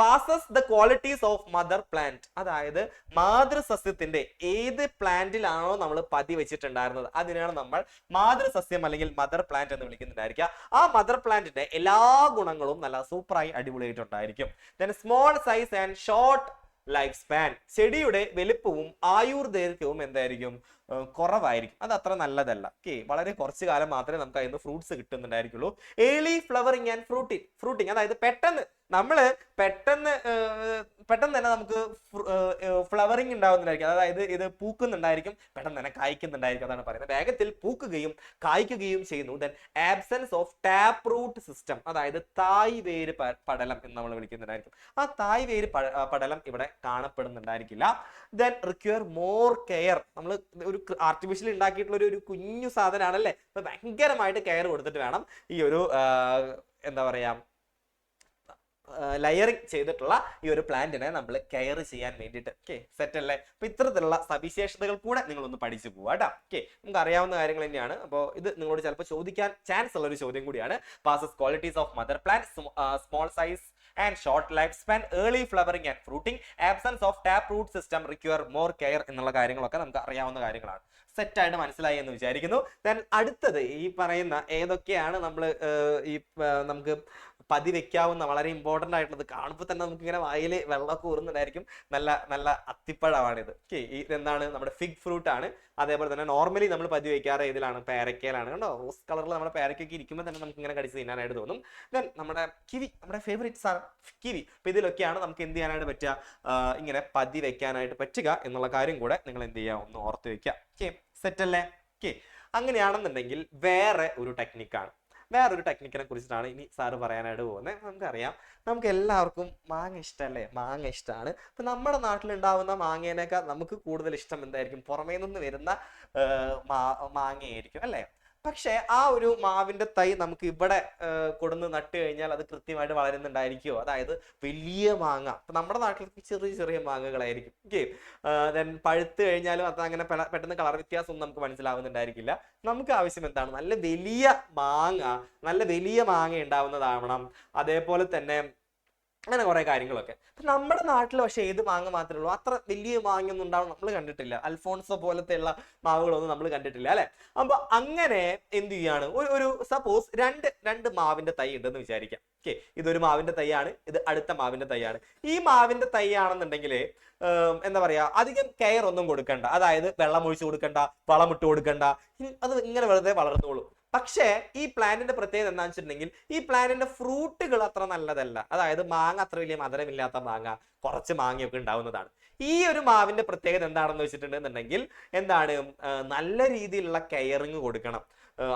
passes the qualities of mother plant. അതായത് മാതൃസസ്യത്തിന്റെ ഏത് പ്ലാന്റിലാണോ നമ്മൾ പതി വെച്ചിട്ടുണ്ടായിരുന്നത് അതിനാണ് നമ്മൾ മാതൃസസ്യം അല്ലെങ്കിൽ മദർ പ്ലാന്റ് എന്ന് വിളിക്കുന്നുണ്ടായിരിക്കുക. ആ മദർ പ്ലാന്റിന്റെ എല്ലാ ഗുണങ്ങളും നല്ല സൂപ്പറായി അടിപൊളിയായിട്ടുണ്ടായിരിക്കും. then small size and short life span. ചെടിയുടെ വലിപ്പവും ആയുർദൈർഘ്യവും എന്തായിരിക്കും? കുറവായിരിക്കും. അത് അത്ര നല്ലതല്ല. ഓക്കെ, വളരെ കുറച്ചു കാലം മാത്രമേ നമുക്ക് അതിന് ഫ്രൂട്ട്സ് കിട്ടുന്നുണ്ടായിരിക്കുള്ളൂ. ഏർലി ഫ്ലവറിങ് ആൻഡ് ഫ്രൂട്ടിങ് അതായത് പെട്ടെന്ന് തന്നെ നമുക്ക് ഫ്ലവറിങ് ഉണ്ടാവുന്നുണ്ടായിരിക്കും. അതായത് ഇത് പൂക്കുന്നുണ്ടായിരിക്കും, പെട്ടെന്ന് തന്നെ കായ്ക്കുന്നുണ്ടായിരിക്കും. അതാണ് പറയുന്നത്. വേഗത്തിൽ പൂക്കുകയും കായ്ക്കുകയും ചെയ്യുന്നു. Then absence of tap root system, അതായത് തായ് വേര് പടലം എന്ന് നമ്മൾ വിളിക്കുന്നുണ്ടായിരിക്കും. ആ തായ് വേര് പടലം ഇവിടെ കാണപ്പെടുന്നുണ്ടായിരിക്കില്ല. Then require more care. നമ്മൾ ഒരു ആർട്ടിഫിഷ്യൽ ഉണ്ടാക്കിയിട്ടുള്ള ഒരു കുഞ്ഞു സാധനമാണല്ലേ, അപ്പൊ ഭയങ്കരമായിട്ട് കെയർ കൊടുത്തിട്ട് വേണം ഈ ഒരു എന്താ പറയാ ലെയറിങ് ചെയ്തിട്ടുള്ള ഈ ഒരു പ്ലാന്റിനെ നമ്മൾ കെയർ ചെയ്യാൻ വേണ്ടിയിട്ട്. ഓക്കെ, സെറ്റ് അല്ലേ? അപ്പൊ ഇത്തരത്തിലുള്ള സവിശേഷതകൾ കൂടെ നിങ്ങളൊന്ന് പഠിച്ചു പോവാ കേട്ടോ. ഓക്കെ, നമുക്ക് അറിയാവുന്ന കാര്യങ്ങൾ തന്നെയാണ്. അപ്പോൾ ഇത് നിങ്ങളോട് ചിലപ്പോൾ ചോദിക്കാൻ ചാൻസ് ഉള്ള ഒരു ചോദ്യം കൂടിയാണ്. Passes qualities of mother plant, small size and short lifespan, early flowering and fruiting, absence of tap root system, require more care എന്നുള്ള കാര്യങ്ങളൊക്കെ നമുക്ക് അറിയാവുന്ന കാര്യങ്ങളാണ്. സെറ്റ് ആയിട്ട് മനസ്സിലായി എന്ന് വിചാരിക്കുന്നു. ദെൻ അടുത്തത് ഈ പറയുന്ന ഏതൊക്കെയാണ് നമ്മൾ നമുക്ക് പതി വെക്കാവുന്ന വളരെ ഇമ്പോർട്ടൻ്റ് ആയിട്ടുള്ളത്. കാണുമ്പോൾ തന്നെ നമുക്ക് ഇങ്ങനെ വായിൽ വെള്ളമൊക്കെ ഊറുന്നുണ്ടായിരിക്കും. നല്ല നല്ല അത്തിപ്പഴമാണിത്. ഓക്കെ, ഇതെന്താണ്? നമ്മുടെ ഫിഗ് ഫ്രൂട്ട് ആണ്. അതേപോലെ തന്നെ നോർമലി നമ്മൾ പതി വയ്ക്കാറ് ഇതിലാണ്, പേരക്കയിലാണ്. കണ്ടോ, റോസ് കളറിൽ നമ്മുടെ പേരക്കൊക്കെ ഇരിക്കുമ്പോൾ തന്നെ നമുക്ക് ഇങ്ങനെ കടിച്ച് തിന്നാനായിട്ട് തോന്നും. ദെൻ നമ്മുടെ കിവി, നമ്മുടെ ഫേവറേറ്റ് സാധനം കിവി. അപ്പൊ ഇതിലൊക്കെയാണ് നമുക്ക് എന്ത് ചെയ്യാനായിട്ട് പറ്റുക? ഇങ്ങനെ പതി വെക്കാനായിട്ട് പറ്റുക എന്നുള്ള കാര്യം കൂടെ നിങ്ങൾ എന്ത് ചെയ്യുക? ഒന്ന് ഓർത്ത് വെക്കുക. ഓക്കെ, സെറ്റ് അല്ലേ? ഓക്കെ, അങ്ങനെയാണെന്നുണ്ടെങ്കിൽ വേറൊരു ടെക്നിക്കിനെ കുറിച്ചിട്ടാണ് ഇനി സാറ് പറയാനായിട്ട് പോകുന്നത്. നമുക്കറിയാം, നമുക്ക് എല്ലാവർക്കും മാങ്ങ ഇഷ്ടമല്ലേ? മാങ്ങ ഇഷ്ടമാണ്. അപ്പൊ നമ്മുടെ നാട്ടിലുണ്ടാവുന്ന മാങ്ങേനേക്കാൾ നമുക്ക് കൂടുതൽ ഇഷ്ടം എന്തായിരിക്കും? പുറമേ നിന്ന് വരുന്ന മാങ്ങയായിരിക്കും അല്ലേ? പക്ഷെ ആ ഒരു മാവിന്റെ തൈ നമുക്ക് ഇവിടെ കൊടുന്ന് നട്ട് കഴിഞ്ഞാൽ അത് കൃത്യമായിട്ട് വളരുന്നുണ്ടായിരിക്കുമോ? അതായത് വലിയ മാങ്ങ. അപ്പൊ നമ്മുടെ നാട്ടിലേക്ക് ചെറിയ ചെറിയ മാങ്ങകളായിരിക്കും. ഓക്കെ, ദെൻ പഴുത്ത് കഴിഞ്ഞാലും അത് അങ്ങനെ പെട്ടെന്ന് കളർ വ്യത്യാസമൊന്നും നമുക്ക് മനസ്സിലാവുന്നുണ്ടായിരിക്കില്ല. നമുക്ക് ആവശ്യം എന്താണ്? നല്ല വലിയ മാങ്ങ ഉണ്ടാവുന്നതാവണം. അതേപോലെ തന്നെ അങ്ങനെ കുറെ കാര്യങ്ങളൊക്കെ. അപ്പൊ നമ്മുടെ നാട്ടിൽ പക്ഷെ ഏത് മാങ്ങ മാത്രമേ ഉള്ളൂ? അത്ര വലിയ മാങ്ങയൊന്നും ഉണ്ടാവും നമ്മൾ കണ്ടിട്ടില്ല. അൽഫോൺസോ പോലത്തെ ഉള്ള മാവുകളൊന്നും നമ്മൾ കണ്ടിട്ടില്ല അല്ലെ? അപ്പൊ അങ്ങനെ എന്ത് ചെയ്യാണ്? ഒരു സപ്പോസ് രണ്ട് മാവിന്റെ തൈ ഉണ്ടെന്ന് വിചാരിക്കാം. ഓക്കെ, ഇതൊരു മാവിന്റെ തൈയാണ്, ഇത് അടുത്ത മാവിന്റെ തൈയാണ്. ഈ മാവിന്റെ തൈ ആണെന്നുണ്ടെങ്കിൽ എന്താ പറയാ, അധികം കെയർ ഒന്നും കൊടുക്കണ്ട. അതായത് വെള്ളം ഒഴിച്ചു കൊടുക്കണ്ട, വളമിട്ട് കൊടുക്കണ്ട. അത് ഇങ്ങനെ വെറുതെ വളർന്നോളൂ. പക്ഷേ ഈ പ്ലാന്റിന്റെ പ്രത്യേകത എന്താണെന്ന് വെച്ചിട്ടുണ്ടെങ്കിൽ ഈ പ്ലാന്റിന്റെ ഫ്രൂട്ടുകൾ അത്ര നല്ലതല്ല. അതായത് മാങ്ങ അത്ര വലിയ മധുരമില്ലാത്ത മാങ്ങ, കുറച്ച് മാങ്ങയൊക്കെ ഉണ്ടാവുന്നതാണ്. ഈ ഒരു മാവിന്റെ പ്രത്യേകത എന്താണെന്ന് വെച്ചിട്ടുണ്ടെന്നുണ്ടെങ്കിൽ നല്ല രീതിയിലുള്ള കെയറിങ് കൊടുക്കണം.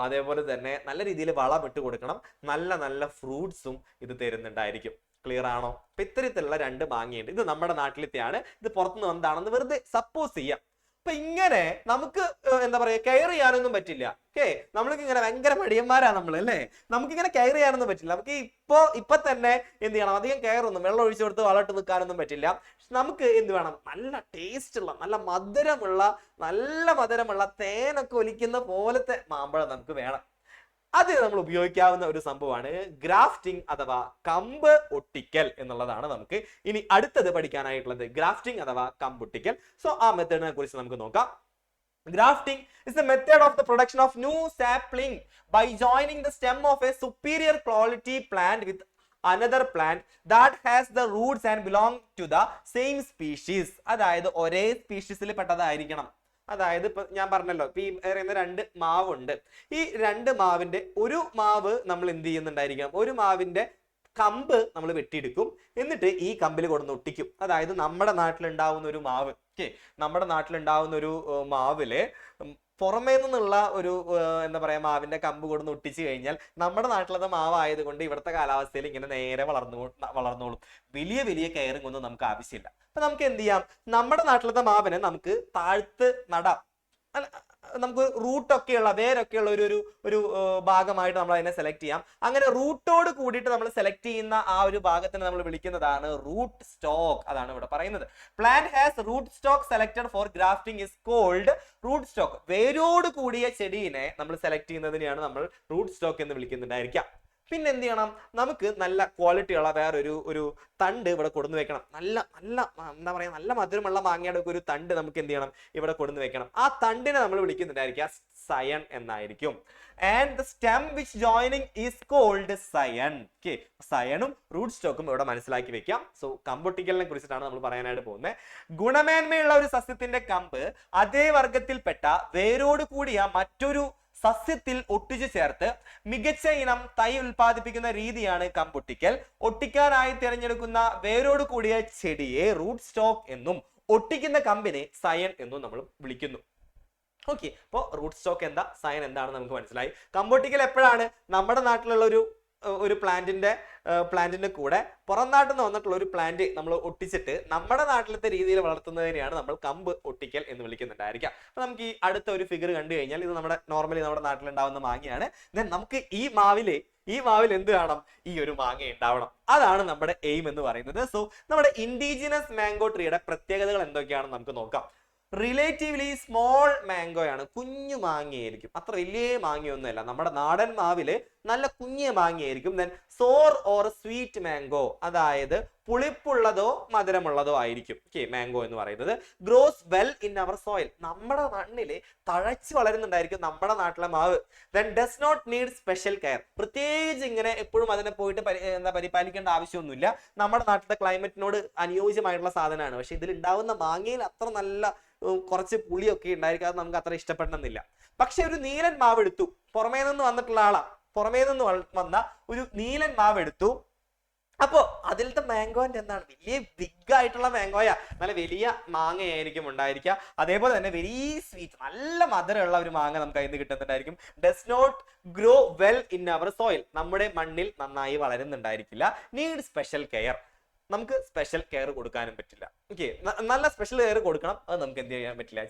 അതേപോലെ തന്നെ നല്ല രീതിയിൽ വളമിട്ട് കൊടുക്കണം. നല്ല ഫ്രൂട്ട്സും ഇത് തരുന്നുണ്ടായിരിക്കും. ക്ലിയർ ആണോ? അപ്പൊ ഇത്തരത്തിലുള്ള രണ്ട് മാങ്ങയുണ്ട്. ഇത് നമ്മുടെ നാട്ടിലത്തെയാണ്. ഇത് പുറത്തുനിന്ന് എന്താണെന്ന് വെറുതെ സപ്പോസ് ചെയ്യാം. അപ്പൊ ഇങ്ങനെ നമുക്ക് എന്താ പറയാ, കെയർ ചെയ്യാനൊന്നും പറ്റില്ല. ഓക്കെ, നമ്മൾക്ക് ഇങ്ങനെ ഭയങ്കര മടിയന്മാരാ നമ്മൾ അല്ലേ? നമുക്കിങ്ങനെ കെയർ ചെയ്യാനൊന്നും പറ്റില്ല. നമുക്ക് ഇപ്പൊ തന്നെ എന്ത് ചെയ്യണം? അധികം കെയർ ഒന്നും, വെള്ളം ഒഴിച്ചു കൊടുത്ത് വളമിട്ട് നിൽക്കാനൊന്നും പറ്റില്ല. നമുക്ക് എന്ത് വേണം? നല്ല ടേസ്റ്റ് ഉള്ള, നല്ല മധുരമുള്ള തേനൊക്കെ ഒലിക്കുന്ന പോലത്തെ മാമ്പഴം നമുക്ക് വേണം. അത് നമ്മൾ ഉപയോഗിക്കാവുന്ന ഒരു സംഭവമാണ് ഗ്രാഫ്റ്റിംഗ് അഥവാ കമ്പ് ഒട്ടിക്കൽ എന്നുള്ളതാണ് നമുക്ക് ഇനി അടുത്തത് പഠിക്കാനായിട്ടുള്ളത്. ഗ്രാഫ്റ്റിംഗ് അഥവാ കമ്പൊട്ടിക്കൽ. സോ ആ മെത്തേഡിനെ കുറിച്ച് നമുക്ക് നോക്കാം. Grafting is the method of the production of new sapling by joining the stem of a superior quality plant with another plant that has the roots and belong to the same species. അതായത് ഒരേ സ്പീഷീസിൽ പെട്ടതായിരിക്കണം. അതായത് ഇപ്പൊ ഞാൻ പറഞ്ഞല്ലോ, ഇപ്പൊ ഈ പറയുന്ന രണ്ട് മാവുണ്ട്. ഈ രണ്ട് മാവിന്റെ ഒരു മാവ് നമ്മൾ എന്ത് ചെയ്യുന്നുണ്ടായിരിക്കണം? ഒരു മാവിന്റെ കമ്പ് നമ്മൾ വെട്ടിയെടുക്കും. എന്നിട്ട് ഈ കമ്പിൽ കൊടുന്ന് ഒട്ടിക്കും. അതായത് നമ്മുടെ നാട്ടിലുണ്ടാവുന്ന ഒരു മാവ്, നമ്മുടെ നാട്ടിലുണ്ടാവുന്ന ഒരു മാവില് പുറമേ നിന്നുള്ള ഒരു എന്താ പറയാ മാവിന്റെ കമ്പ് കൊടുന്ന് ഒട്ടിച്ചു കഴിഞ്ഞാൽ നമ്മുടെ നാട്ടിലത്തെ മാവായത് കൊണ്ട് ഇവിടുത്തെ കാലാവസ്ഥയിൽ ഇങ്ങനെ നേരെ വളർന്നോളും. വലിയ കെയറിംഗ് ഒന്നും നമുക്ക് ആവശ്യമില്ല. അപ്പൊ നമുക്ക് എന്ത് ചെയ്യാം? നമ്മുടെ നാട്ടിലത്തെ മാവിനെ നമുക്ക് താഴ്ത്ത് നടാം. നമുക്ക് റൂട്ടൊക്കെയുള്ള, വേരൊക്കെയുള്ള ഒരു ഭാഗമായിട്ട് നമ്മൾ അതിനെ സെലക്ട് ചെയ്യാം. അങ്ങനെ റൂട്ടോട് കൂടിയിട്ട് നമ്മൾ സെലക്ട് ചെയ്യുന്ന ആ ഒരു ഭാഗത്തിന് നമ്മൾ വിളിക്കുന്നതാണ് റൂട്ട് സ്റ്റോക്ക്. അതാണ് ഇവിടെ പറയുന്നത്. Plant has root stock selected for grafting is called root stock. വേരോട് കൂടിയ ചെടീനെ നമ്മൾ സെലക്ട് ചെയ്യുന്നതിനെയാണ് നമ്മൾ റൂട്ട് സ്റ്റോക്ക് എന്ന് വിളിക്കുന്നുണ്ടായിരിക്കാം. പിന്നെ എന്ത് ചെയ്യണം, നമുക്ക് നല്ല ക്വാളിറ്റിയുള്ള വേറൊരു തണ്ട് ഇവിടെ കൊടുന്നു വെക്കണം. നല്ല നല്ല എന്താ പറയാ, നല്ല മധുരമുള്ള മാങ്ങയുടെ ഒക്കെ ഒരു തണ്ട് നമുക്ക് എന്ത് ചെയ്യണം, ഇവിടെ കൊടുന്നു വെക്കണം. ആ തണ്ടിനെ നമ്മൾ വിളിക്കുന്നുണ്ടായിരിക്കുക സയൻ എന്നായിരിക്കും. And the stem which joining is called scion. Okay, സയനും റൂട്ട് സ്റ്റോക്കും ഇവിടെ മനസ്സിലാക്കി വെക്കാം. സോ കമ്പൊട്ടിക്കലിനെ കുറിച്ചിട്ടാണ് നമ്മൾ പറയാനായിട്ട് പോകുന്നത്. ഗുണമേന്മയുള്ള ഒരു സസ്യത്തിന്റെ കമ്പ് അതേ വർഗത്തിൽപ്പെട്ട വേരോട് കൂടിയ മറ്റൊരു സസ്യത്തിൽ ഒട്ടിച്ചു ചേർത്ത് മികച്ച ഇനം തൈ ഉൽപ്പാദിപ്പിക്കുന്ന രീതിയാണ് കമ്പൊട്ടിക്കൽ. ഒട്ടിക്കാനായി തിരഞ്ഞെടുക്കുന്ന വേരോട് കൂടിയ ചെടിയെ റൂട്ട് സ്റ്റോക്ക് എന്നും ഒട്ടിക്കുന്ന കമ്പിനെ സയൻ എന്നും നമ്മൾ വിളിക്കുന്നു. ഓക്കെ, അപ്പോൾ റൂട്ട് സ്റ്റോക്ക് എന്താ, സയൻ എന്താണെന്ന് നമുക്ക് മനസ്സിലായി. കമ്പൊട്ടിക്കൽ എപ്പോഴാണ്? നമ്മുടെ നാട്ടിലുള്ള ഒരു പ്ലാന്റിന്റെ കൂടെ പുറം നാട്ടിൽ നിന്ന് വന്നിട്ടുള്ള ഒരു പ്ലാന്റ് നമ്മൾ ഒട്ടിച്ചിട്ട് നമ്മുടെ നാട്ടിലത്തെ രീതിയിൽ വളർത്തുന്നതിനെയാണ് നമ്മൾ കമ്പ് ഒട്ടിക്കൽ എന്ന് വിളിക്കുന്നുണ്ടായിരിക്കാം. അപ്പൊ നമുക്ക് ഈ അടുത്ത ഒരു ഫിഗർ കണ്ടു കഴിഞ്ഞാൽ ഇത് നോർമലി നമ്മുടെ നാട്ടിലുണ്ടാവുന്ന മാങ്ങയാണ്. ദെൻ നമുക്ക് ഈ മാവിൽ എന്ത് വേണം? ഈ ഒരു മാങ്ങ ഉണ്ടാവണം. അതാണ് നമ്മുടെ എയിം എന്ന് പറയുന്നത്. സോ നമ്മുടെ ഇൻഡിജിനസ് മാംഗോ ട്രീയുടെ പ്രത്യേകതകൾ എന്തൊക്കെയാണെന്ന് നമുക്ക് നോക്കാം. റിലേറ്റീവ്ലി സ്മോൾ മാംഗോയാണ്, കുഞ്ഞു മാങ്ങയായിരിക്കും, അത്ര വലിയ മാങ്ങയൊന്നുമല്ല. നമ്മുടെ നാടൻ മാവില് നല്ല കുഞ്ഞു മാങ്ങയായിരിക്കും. Then sour or sweet mango, അതായത് പുളിപ്പുള്ളതോ മധുരമുള്ളതോ ആയിരിക്കും. ഓക്കെ, മാംഗോ എന്ന് പറയുന്നത്. Grows well in our soil, നമ്മുടെ മണ്ണില് തഴച്ചു വളരുന്നുണ്ടായിരിക്കും നമ്മുടെ നാട്ടിലെ മാവ്. Then does not need special care, പ്രത്യേകിച്ച് ഇങ്ങനെ എപ്പോഴും അതിനെ പോയിട്ട് പരിപാലിക്കേണ്ട ആവശ്യമൊന്നുമില്ല. നമ്മുടെ നാട്ടിലെ ക്ലൈമറ്റിനോട് അനുയോജ്യമായിട്ടുള്ള സാധനമാണ്. പക്ഷെ ഇതിൽ ഉണ്ടാവുന്ന മാങ്ങയിൽ അത്ര നല്ല കുറച്ച് പുളിയൊക്കെ ഉണ്ടായിരിക്കും, അത് നമുക്ക് അത്ര ഇഷ്ടപ്പെടണമെന്നില്ല. പക്ഷെ ഒരു നീലൻ മാവ് എടുത്തു, പുറമേ നിന്ന് വന്നിട്ടുള്ള ആളാ, പുറമേ നിന്ന് വന്ന ഒരു നീലൻ മാവ് എടുത്തു. അപ്പോ അതിലത്തെ മാംഗോന്റെ എന്താണ്, വലിയ ബിഗ് ആയിട്ടുള്ള മാംഗോയാ, നല്ല വലിയ മാങ്ങയായിരിക്കും ഉണ്ടായിരിക്കുക. അതേപോലെ തന്നെ വെരി സ്വീറ്റ്, നല്ല മധുരമുള്ള ഒരു മാങ്ങ നമുക്ക് അതിൽ നിന്ന് കിട്ടുന്നുണ്ടായിരിക്കും. Does not grow well in our soil, നമ്മുടെ മണ്ണിൽ നന്നായി വളരുന്നുണ്ടായിരിക്കില്ല. നീഡ് സ്പെഷ്യൽ കെയർ, നമുക്ക് സ്പെഷ്യൽ കെയർ കൊടുക്കാനും പറ്റില്ല. ഓക്കെ, നല്ല സ്പെഷ്യൽ കെയർ കൊടുക്കണം, അത് നമുക്ക് എന്ത് ചെയ്യാൻ പറ്റില്ല,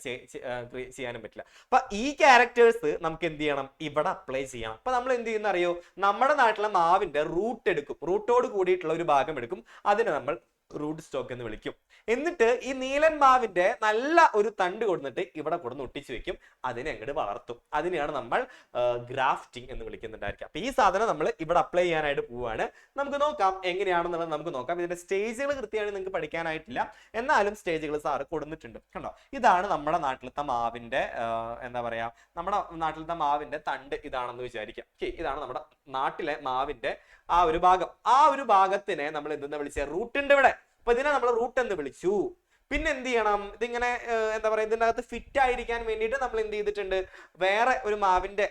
ചെയ്യാനും പറ്റില്ല. അപ്പൊ ഈ ക്യാരക്ടേഴ്സ് നമുക്ക് എന്ത് ചെയ്യണം, ഇവിടെ അപ്ലൈ ചെയ്യണം. അപ്പൊ നമ്മൾ എന്ത് ചെയ്യുന്ന അറിയോ, നമ്മുടെ നാട്ടിലെ മാവിന്റെ റൂട്ട് എടുക്കും, റൂട്ടോട് കൂടിയിട്ടുള്ള ഒരു ഭാഗം എടുക്കും, അതിനെ നമ്മൾ റൂട്ട് സ്റ്റോക്ക് എന്ന് വിളിക്കും. എന്നിട്ട് ഈ നീലൻ മാവിന്റെ നല്ല ഒരു തണ്ട് കൊടുത്തിട്ട് ഇവിടെ കൊടുന്ന് ഒട്ടിച്ചു വെക്കും, അതിനെ അങ്ങോട്ട് വളർത്തും. അതിനെയാണ് നമ്മൾ ഗ്രാഫ്റ്റിംഗ് എന്ന് വിളിക്കുന്നുണ്ടായിരിക്കും. അപ്പൊ ഈ സാധനം നമ്മൾ ഇവിടെ അപ്ലൈ ചെയ്യാനായിട്ട് പോവുകയാണ്. നമുക്ക് നോക്കാം എങ്ങനെയാണെന്നുള്ളത് നമുക്ക് നോക്കാം. ഇതിന്റെ സ്റ്റേജുകൾ കൃത്യമായി നിങ്ങൾക്ക് പഠിക്കാനായിട്ടില്ല, എന്നാലും സ്റ്റേജുകൾ സാറ് കൊടുത്തിട്ടുണ്ട്. കണ്ടോ, ഇതാണ് നമ്മുടെ നാട്ടിലത്തെ മാവിന്റെ എന്താ പറയാ, നമ്മുടെ നാട്ടിലത്തെ മാവിന്റെ തണ്ട് ഇതാണെന്ന് വിചാരിക്കാം. ഓക്കെ, ഇതാണ് നമ്മുടെ നാട്ടിലെ മാവിന്റെ ആ ഒരു ഭാഗം. ആ ഒരു ഭാഗത്തിനെ നമ്മൾ എന്തെന്ന് വിളിച്ച, റൂട്ടുണ്ട് ഇവിടെ. അപ്പൊ ഇതിനെ നമ്മൾ റൂട്ട് എന്ന് വിളിച്ചു. പിന്നെ എന്ത് ചെയ്യണം, ഇതിങ്ങനെ എന്താ പറയാ, ഇതിൻ്റെ അകത്ത് ഫിറ്റ് ആയിരിക്കാൻ വേണ്ടിയിട്ട് നമ്മൾ എന്ത് ചെയ്തിട്ടുണ്ട്, വേറെ ഒരു മാവിന്റെ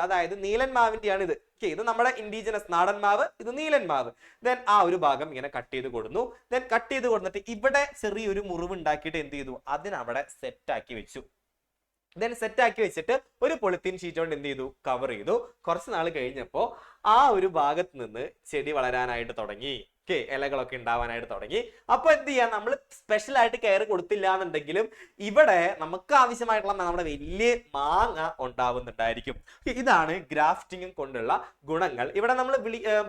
അതായത് നീലൻ മാവിന്റെയാണ് ഇത്. ഇത് നമ്മുടെ ഇൻഡിജിനസ് നാടൻ മാവ്, ഇത് നീലൻ മാവ്. ദെൻ ആ ഒരു ഭാഗം ഇങ്ങനെ കട്ട് ചെയ്ത് കൊടുന്നു. ദെൻ കട്ട് ചെയ്ത് കൊടുത്തിട്ട് ഇവിടെ ചെറിയൊരു മുറിവ് ഉണ്ടാക്കിയിട്ട് എന്ത് ചെയ്തു, അതിനവിടെ സെറ്റ് ആക്കി വെച്ചു. ദെൻ സെറ്റ് ആക്കി വെച്ചിട്ട് ഒരു പൊളിത്തീൻ ഷീറ്റ് കൊണ്ട് എന്ത് ചെയ്തു, കവർ ചെയ്തു. കുറച്ച് നാൾ കഴിഞ്ഞപ്പോൾ ആ ഒരു ഭാഗത്ത് നിന്ന് ചെടി വളരാനായിട്ട് തുടങ്ങി. ഓക്കെ, ഇലകളൊക്കെ ഉണ്ടാവാനായിട്ട് തുടങ്ങി. അപ്പൊ എന്ത് ചെയ്യാം, നമ്മൾ സ്പെഷ്യൽ ആയിട്ട് കെയർ കൊടുത്തില്ല എന്നുണ്ടെങ്കിലും ഇവിടെ നമുക്ക് ആവശ്യമായിട്ടുള്ള നമ്മുടെ വലിയ മാങ്ങ ഉണ്ടാവുന്നുണ്ടായിരിക്കും. ഇതാണ് ഗ്രാഫ്റ്റിംഗ് കൊണ്ടുള്ള ഗുണങ്ങൾ. ഇവിടെ നമ്മൾ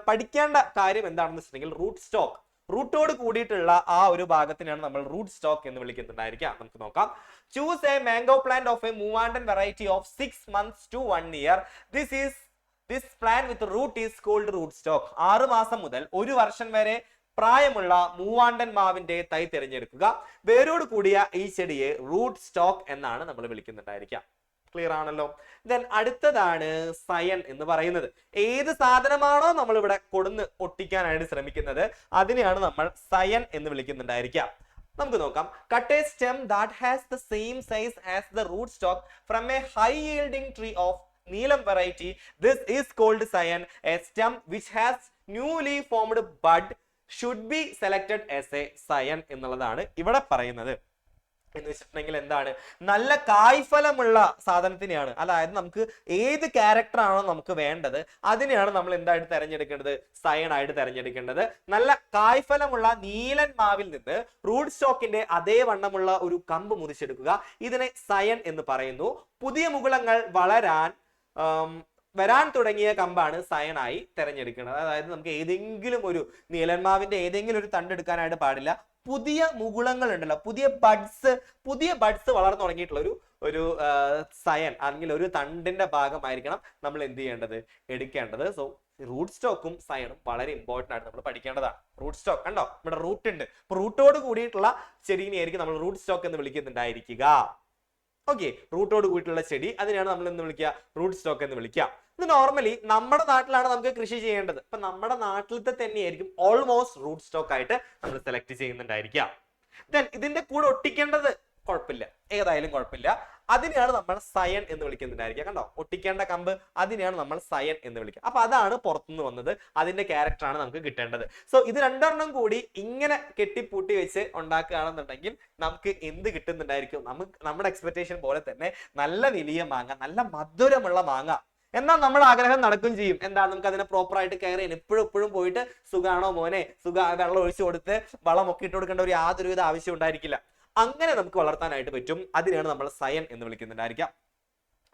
പഠിക്കേണ്ട കാര്യം എന്താണെന്ന് വെച്ചിട്ടുണ്ടെങ്കിൽ, റൂട്ട് സ്റ്റോക്ക്, റൂട്ടോട് കൂടിയിട്ടുള്ള ആ ഒരു ഭാഗത്തിനാണ് നമ്മൾ റൂട്ട് സ്റ്റോക്ക് എന്ന് വിളിക്കുന്നുണ്ടായിരിക്കാം. നമുക്ക് നോക്കാം. Choose a mango plant of a Moovandan variety of 6 months to 1 year. This plant with root is called root stock. 6 മാസം മുതൽ 1 വർഷം വരെ പ്രായമുള്ള മൂവാണ്ടൻ മാവിന്റെ തൈ തിരഞ്ഞെടുക്കുക. വേരോട് കൂടിയ ഈ ചെടിയെ റൂട്ട് സ്റ്റോക്ക് എന്നാണ് നമ്മൾ വിളിക്കുന്നുണ്ടായിരിക്കാം. ക്ലിയർ ആണല്ലോ. ദെൻ അടുത്തതാണ് സയൻ എന്ന് പറയുന്നത്. ഏത് സാധനമാണോ നമ്മൾ ഇവിടെ കൊടുന്ന് ഒട്ടിക്കാനായിട്ട് ശ്രമിക്കുന്നത് അതിനെയാണ് നമ്മൾ സയൻ എന്ന് വിളിക്കുന്നുണ്ടായിരിക്കാം. നമുക്ക് നോക്കാം. Cut a stem that has the same size as the root stock from a high yielding tree of Neelam variety. This is called scion. A stem which has newly formed bud should be selected as a scion എന്നുള്ളതാണ് ഇവിടെ പറയുന്നത്. എന്ന് വെച്ചിട്ടുണ്ടെങ്കിൽ എന്താണ്, നല്ല കായ്ഫലമുള്ള സാധനത്തിനെയാണ്, അതായത് നമുക്ക് ഏത് ക്യാരക്ടറാണോ നമുക്ക് വേണ്ടത് അതിനെയാണ് നമ്മൾ എന്തായിട്ട് തിരഞ്ഞെടുക്കേണ്ടത്, സയൻ ആയിട്ട് തിരഞ്ഞെടുക്കേണ്ടത്. നല്ല കായ്ഫലമുള്ള നീലൻ മാവിൽ നിന്ന് റൂട്ട് സ്റ്റോക്കിന്റെ അതേ വണ്ണമുള്ള ഒരു കമ്പ് മുറിച്ചെടുക്കുക. ഇതിനെ സയൻ എന്ന് പറയുന്നു. പുതിയ മുകുളങ്ങൾ വരാൻ തുടങ്ങിയ കമ്പാണ് സയനായി തിരഞ്ഞെടുക്കുന്നത്. അതായത് നമുക്ക് ഏതെങ്കിലും ഒരു നീലന്മാവിന്റെ ഏതെങ്കിലും ഒരു തണ്ട് എടുക്കാനായിട്ട് പാടില്ല. പുതിയ മുകുളങ്ങൾ ഉണ്ടല്ലോ, പുതിയ ബഡ്സ് വളർന്നു തുടങ്ങിയിട്ടുള്ള ഒരു സയൻ അല്ലെങ്കിൽ ഒരു തണ്ടിന്റെ ഭാഗമായിരിക്കണം നമ്മൾ എന്ത് ചെയ്യേണ്ടത്, എടുക്കേണ്ടത്. സോ റൂട്ട് സ്റ്റോക്കും സയണും വളരെ ഇമ്പോർട്ടന്റ് ആയിട്ട് നമ്മൾ പഠിക്കേണ്ടതാണ്. റൂട്ട് സ്റ്റോക്ക് കണ്ടോ, നമ്മുടെ റൂട്ട് ഉണ്ട്. അപ്പൊ റൂട്ടോട് കൂടിയിട്ടുള്ള ചെടീനെയായിരിക്കും നമ്മൾ റൂട്ട് സ്റ്റോക്ക് എന്ന് വിളിക്കുന്നുണ്ടായിരിക്കുക. ഓക്കെ, റൂട്ടോട് കൂടിയിട്ടുള്ള ചെടി അതിനെയാണ് നമ്മൾ എന്ന് വിളിക്കുക, റൂട്ട് സ്റ്റോക്ക് എന്ന് വിളിക്കുക. ഇത് നോർമലി നമ്മുടെ നാട്ടിലാണ് നമുക്ക് കൃഷി ചെയ്യേണ്ടത്. അപ്പൊ നമ്മുടെ നാട്ടിലത്തെ തന്നെയായിരിക്കും ഓൾമോസ്റ്റ് റൂട്ട് സ്റ്റോക്ക് ആയിട്ട് നമ്മൾ സെലക്ട് ചെയ്യുന്നുണ്ടായിരിക്കുക. ദെൻ ഇതിന്റെ കൂടെ ഒട്ടിക്കേണ്ടത് കുഴപ്പമില്ല, ഏതായാലും കുഴപ്പമില്ല, അതിനെയാണ് നമ്മൾ സയൻ എന്ന് വിളിക്കുന്നുണ്ടായിരിക്കുക. കണ്ടോ, ഒട്ടിക്കേണ്ട കമ്പ് അതിനെയാണ് നമ്മൾ സയൻ എന്ന് വിളിക്കുക. അപ്പൊ അതാണ് പുറത്തുനിന്ന് വന്നത്, അതിന്റെ ക്യാരക്ടറാണ് നമുക്ക് കിട്ടേണ്ടത്. സോ ഇത് രണ്ടെണ്ണം കൂടി ഇങ്ങനെ കെട്ടിപ്പൂട്ടി വെച്ച് ഉണ്ടാക്കുകയാണെന്നുണ്ടെങ്കിൽ നമുക്ക് എന്ത് കിട്ടുന്നുണ്ടായിരിക്കും, നമ്മുടെ എക്സ്പെക്ടേഷൻ പോലെ തന്നെ നല്ല വലിയ മാങ്ങ, നല്ല മധുരമുള്ള മാങ്ങ. എന്നാൽ നമ്മുടെ ആഗ്രഹം നടക്കും ചെയ്യും. എന്താ, നമുക്ക് അതിനെ പ്രോപ്പർ ആയിട്ട് കെയർ ചെയ്യാൻ എപ്പോഴും പോയിട്ട് സുഖാണോ മോനെ, വെള്ളം ഒഴിച്ചു കൊടുത്ത് വളമൊക്കെ ഇട്ട് കൊടുക്കേണ്ട ഒരു യാതൊരുവിധ ആവശ്യം ഉണ്ടായിരിക്കില്ല. അങ്ങനെ നമുക്ക് വളർത്താനായിട്ട് പറ്റും. അതിനെയാണ് നമ്മൾ സയൻ എന്ന് വിളിക്കുന്നുണ്ടായിരിക്കാം.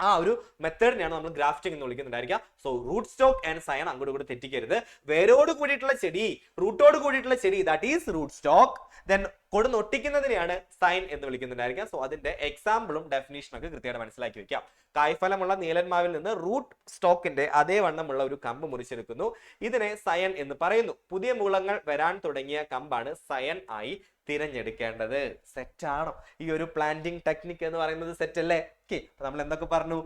ആ ഒരു മെത്തേഡിനെയാണ് നമ്മൾ ഗ്രാഫ്റ്റിംഗ് എന്ന് വിളിക്കുന്നുണ്ടായിരിക്കാം. So rootstock and scion അങ്ങോട്ട് കൂടി തെറ്റിക്കരുത്. വേരോട് കൂടിയിട്ടുള്ള ചെടി, റൂട്ടോട് കൂടിയിട്ടുള്ള ചെടി, that is rootstock. Then കൊടുന്ന് ഒട്ടിക്കുന്നതിനെയാണ് സൈൻ എന്ന് വിളിക്കുന്നുണ്ടായിരിക്കാം. സോ അതിന്റെ എക്സാമ്പിളും ഡെഫിനേഷനും ഒക്കെ കൃത്യമായിട്ട് മനസ്സിലാക്കി വെക്കാം. കായ്ഫലമുള്ള നീലന്മാവിൽ നിന്ന് റൂട്ട് സ്റ്റോക്കിന്റെ അതേ വണ്ണമുള്ള ഒരു കമ്പ് മുറിച്ചെടുക്കുന്നു. ഇതിനെ സയൻ എന്ന് പറയുന്നു. പുതിയ മൂലങ്ങൾ വരാൻ തുടങ്ങിയ കമ്പാണ് സയൻ ആയി തിരഞ്ഞെടുക്കേണ്ടത്. സെറ്റാണോ? ഈ ഒരു പ്ലാന്റിംഗ് ടെക്നിക് എന്ന് പറയുന്നത് സെറ്റ് അല്ലേ? ഓക്കെ, അപ്പൊ നമ്മൾ എന്തൊക്കെ പറഞ്ഞു?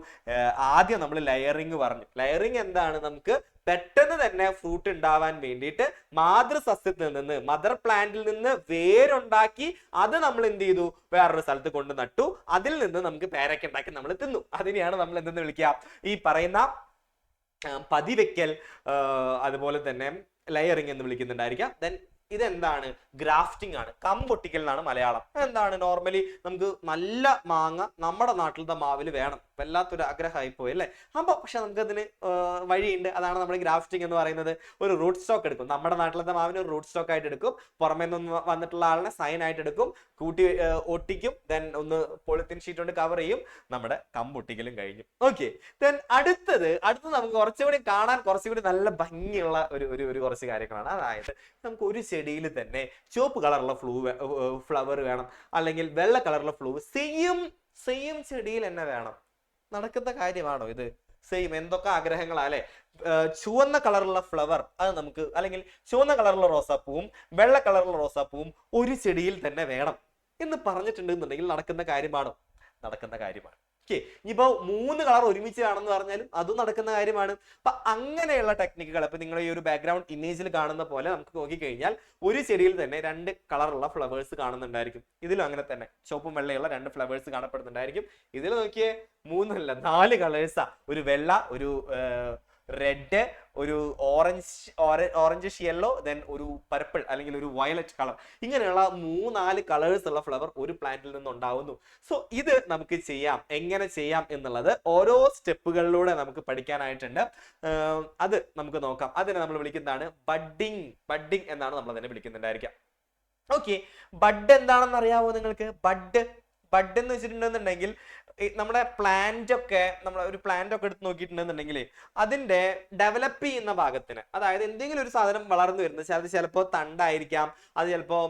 ആദ്യം നമ്മൾ ലെയറിംഗ് പറഞ്ഞു. ലെയറിംഗ് എന്താണ്? നമുക്ക് പെട്ടെന്ന് തന്നെ ഫ്രൂട്ട് ഉണ്ടാവാൻ വേണ്ടിയിട്ട് മാതൃസസ്യത്തിൽ നിന്ന്, മദർ പ്ലാന്റിൽ നിന്ന് വേരുണ്ടാക്കി അത് നമ്മൾ എന്ത് ചെയ്തു, വേറൊരു സ്ഥലത്ത് കൊണ്ട് നട്ടു. അതിൽ നിന്ന് നമുക്ക് പേരക്ക ഉണ്ടാക്കി നമ്മൾ തിന്നു. അതിനെയാണ് നമ്മൾ എന്തെന്ന് വിളിക്കുക, ഈ പറയുന്ന പതിവെക്കൽ, അതുപോലെ തന്നെ ലെയറിംഗ് എന്ന് വിളിക്കുന്നുണ്ടായിരിക്കാം. ദെൻ ഇതെന്താണ്? ഗ്രാഫ്റ്റിംഗ് ആണ്, കമ്പൊട്ടിക്കൽ എന്നാണ് മലയാളം. എന്താണ്? നോർമലി നമുക്ക് നല്ല മാങ്ങ നമ്മുടെ നാട്ടിലത്തെ മാവിൽ വേണം, വല്ലാത്തൊരു ആഗ്രഹമായി പോയി അല്ലേ? അപ്പൊ പക്ഷെ നമുക്കതിന് വഴിയുണ്ട്. അതാണ് നമ്മൾ ഗ്രാഫ്റ്റിംഗ് എന്ന് പറയുന്നത്. ഒരു റൂട്ട് സ്റ്റോക്ക് എടുക്കും, നമ്മുടെ നാട്ടിലത്തെ മാവിന് ഒരു റൂട്ട് സ്റ്റോക്ക് ആയിട്ട് എടുക്കും, പുറമേ നിന്ന് വന്നിട്ടുള്ള ആളിനെ സൈൻ ആയിട്ട് എടുക്കും, കൂട്ടി ഒട്ടിക്കും, ദെൻ ഒന്ന് പോളിത്തീൻ ഷീറ്റ് കൊണ്ട് കവർ ചെയ്യും, നമ്മുടെ കമ്പൊട്ടിക്കലും കഴിഞ്ഞു. ഓക്കെ, ദെൻ അടുത്തത് നമുക്ക് കുറച്ചുകൂടി കാണാൻ കുറച്ചുകൂടി നല്ല ഭംഗിയുള്ള ഒരു കുറച്ച് കാര്യങ്ങളാണ്. അതായത് നമുക്ക് ഒരു ചെടിയിൽ തന്നെ ചുവപ്പ് കളറുള്ള ഫ്ലവർ വേണം, അല്ലെങ്കിൽ വെള്ള കളറുള്ള സെയിം ചെടിയിൽ തന്നെ വേണം. നടക്കുന്ന കാര്യമാണോ ഇത്? സെയിം എന്തൊക്കെ ആഗ്രഹങ്ങളാ അല്ലെ? ചുവന്ന കളറുള്ള ഫ്ലവർ അത് നമുക്ക്, അല്ലെങ്കിൽ ചുവന്ന കളറുള്ള റോസാപ്പൂവും വെള്ള കളറുള്ള റോസാപ്പൂവും ഒരു ചെടിയിൽ തന്നെ വേണം എന്ന് പറഞ്ഞിട്ടുണ്ടെന്നുണ്ടെങ്കിൽ നടക്കുന്ന കാര്യമാണോ? നടക്കുന്ന കാര്യമാണ്. ഓക്കെ, ഇനിയിപ്പോ 3 കളർ ഒരുമിച്ച് കാണുമെന്ന് പറഞ്ഞാലും അതും നടക്കുന്ന കാര്യമാണ്. അപ്പൊ അങ്ങനെയുള്ള ടെക്നിക്കുകൾ ഇപ്പൊ നിങ്ങൾ ഈ ഒരു ബാക്ക്ഗ്രൗണ്ട് ഇമേജിൽ കാണുന്ന പോലെ നമുക്ക് നോക്കിക്കഴിഞ്ഞാൽ ഒരു ചെടിയിൽ തന്നെ 2 കളറുള്ള ഫ്ലവേഴ്സ് കാണുന്നുണ്ടായിരിക്കും. ഇതിലും അങ്ങനെ തന്നെ ചുവപ്പും വെള്ളയുള്ള 2 ഫ്ലവേഴ്സ് കാണപ്പെടുന്നുണ്ടായിരിക്കും. ഇതിൽ നോക്കിയേ 3 അല്ല 4 കളേഴ്സാ. ഒരു വെള്ള, ഒരു റെഡ്, ഒരു ഓറഞ്ച് യെല്ലോ, ദെൻ ഒരു പർപ്പിൾ അല്ലെങ്കിൽ ഒരു വയലറ്റ് കളർ. ഇങ്ങനെയുള്ള 3-4 കളേഴ്സ് ഉള്ള ഫ്ലവർ ഒരു പ്ലാന്റിൽ നിന്ന് ഉണ്ടാവുന്നു. സോ ഇത് നമുക്ക് ചെയ്യാം. എങ്ങനെ ചെയ്യാം എന്നുള്ളത് ഓരോ സ്റ്റെപ്പുകളിലൂടെ നമുക്ക് പഠിക്കാനായിട്ടുണ്ട്. അത് നമുക്ക് നോക്കാം. അതിനെ നമ്മൾ വിളിക്കുന്നതാണ് ബഡ്ഡിങ് എന്നാണ് നമ്മൾ അതിനെ വിളിക്കുന്നുണ്ടായിരിക്കാം. ഓക്കെ, ബഡ് എന്താണെന്ന് അറിയാവോ നിങ്ങൾക്ക്? ബഡ് എന്ന് വെച്ചിട്ടുണ്ടെന്നുണ്ടെങ്കിൽ നമ്മുടെ പ്ലാന്റ് ഒക്കെ എടുത്ത് നോക്കിയിട്ടുണ്ടെന്നുണ്ടെങ്കിൽ അതിന്റെ ഡെവലപ്പ് ചെയ്യുന്ന ഭാഗത്തിന്, അതായത് എന്തെങ്കിലും ഒരു സാധനം വളർന്നു വരുന്നത്, അത് ചിലപ്പോൾ തണ്ടായിരിക്കാം, അത് ചിലപ്പോൾ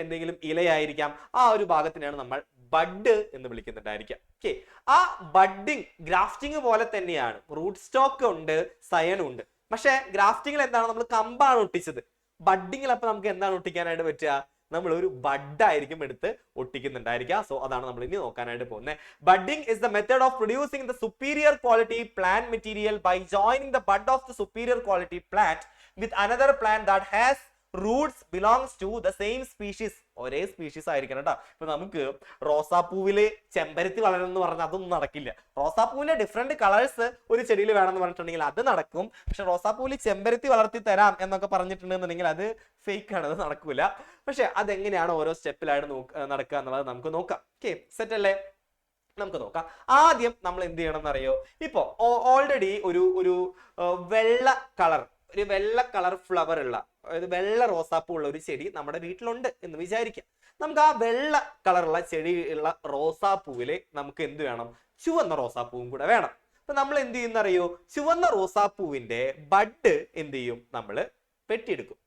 എന്തെങ്കിലും ഇലയായിരിക്കാം, ആ ഒരു ഭാഗത്തിനാണ് നമ്മൾ ബഡ് എന്ന് വിളിക്കുന്നുണ്ടായിരിക്കാം. ഓക്കെ, ആ ബഡ്ഡിങ് ഗ്രാഫ്റ്റിംഗ് പോലെ തന്നെയാണ്. റൂട്ട് സ്റ്റോക്ക് ഉണ്ട്, സയനും ഉണ്ട്. പക്ഷെ ഗ്രാഫ്റ്റിംഗിൽ എന്താണ്, നമ്മൾ കമ്പാണ് ഒട്ടിച്ചത്. ബഡ്ഡിങ്ങിൽ അപ്പൊ നമുക്ക് എന്താണ് ഒട്ടിക്കാനായിട്ട് പറ്റുക? നമ്മൾ ഒരു ബഡ് ആയിരിക്കും എടുത്ത് ഒട്ടിക്കുന്നുണ്ടായിരിക്കുക. സോ അതാണ് നമ്മൾ ഇനി നോക്കാനായിട്ട് പോകുന്നത്. Budding is the method of producing the superior quality plant material by joining the bud of the superior quality plant with another plant that has roots belongs to the same species. ഒരേ species ആയിരിക്കണം കേട്ടോ. ഇപ്പൊ നമുക്ക് റോസാപ്പൂവില് ചെമ്പരത്തി വളരുമെന്ന് പറഞ്ഞാൽ അതൊന്നും നടക്കില്ല. റോസാപ്പൂവിന്റെ different colours ഒരു ചെടിയിൽ വേണമെന്ന് പറഞ്ഞിട്ടുണ്ടെങ്കിൽ അത് നടക്കും. പക്ഷെ റോസാപ്പൂവിൽ ചെമ്പരത്തി വളർത്തി തരാം എന്നൊക്കെ പറഞ്ഞിട്ടുണ്ടെന്നുണ്ടെങ്കിൽ അത് ഫേക്ക് ആണ്, അത് നടക്കൂല. പക്ഷെ അതെങ്ങനെയാണ് ഓരോ സ്റ്റെപ്പിലായിട്ട് നടക്കുക എന്നുള്ളത് നമുക്ക് നോക്കാം. ഓക്കെ, സെറ്റ് അല്ലേ? നമുക്ക് നോക്കാം. ആദ്യം നമ്മൾ എന്ത് ചെയ്യണം എന്നറിയോ? ഇപ്പോ ഓൾറെഡി ഒരു വെള്ള കളർ ഫ്ലവർ ഉള്ള, അതായത് വെള്ള റോസാപ്പൂ ഉള്ള ഒരു ചെടി നമ്മുടെ വീട്ടിലുണ്ട് എന്ന് വിചാരിക്കാം. നമുക്ക് ആ വെള്ള കളറുള്ള ചെടി ഉള്ള റോസാപ്പൂവില് നമുക്ക് എന്ത് വേണം? ചുവന്ന റോസാപ്പൂവും കൂടെ വേണം. അപ്പൊ നമ്മൾ എന്ത് ചെയ്യുന്നറിയോ? ചുവന്ന റോസാപ്പൂവിന്റെ ബഡ് എന്ത് ചെയ്യും? നമ്മൾ വെട്ടിയെടുക്കും.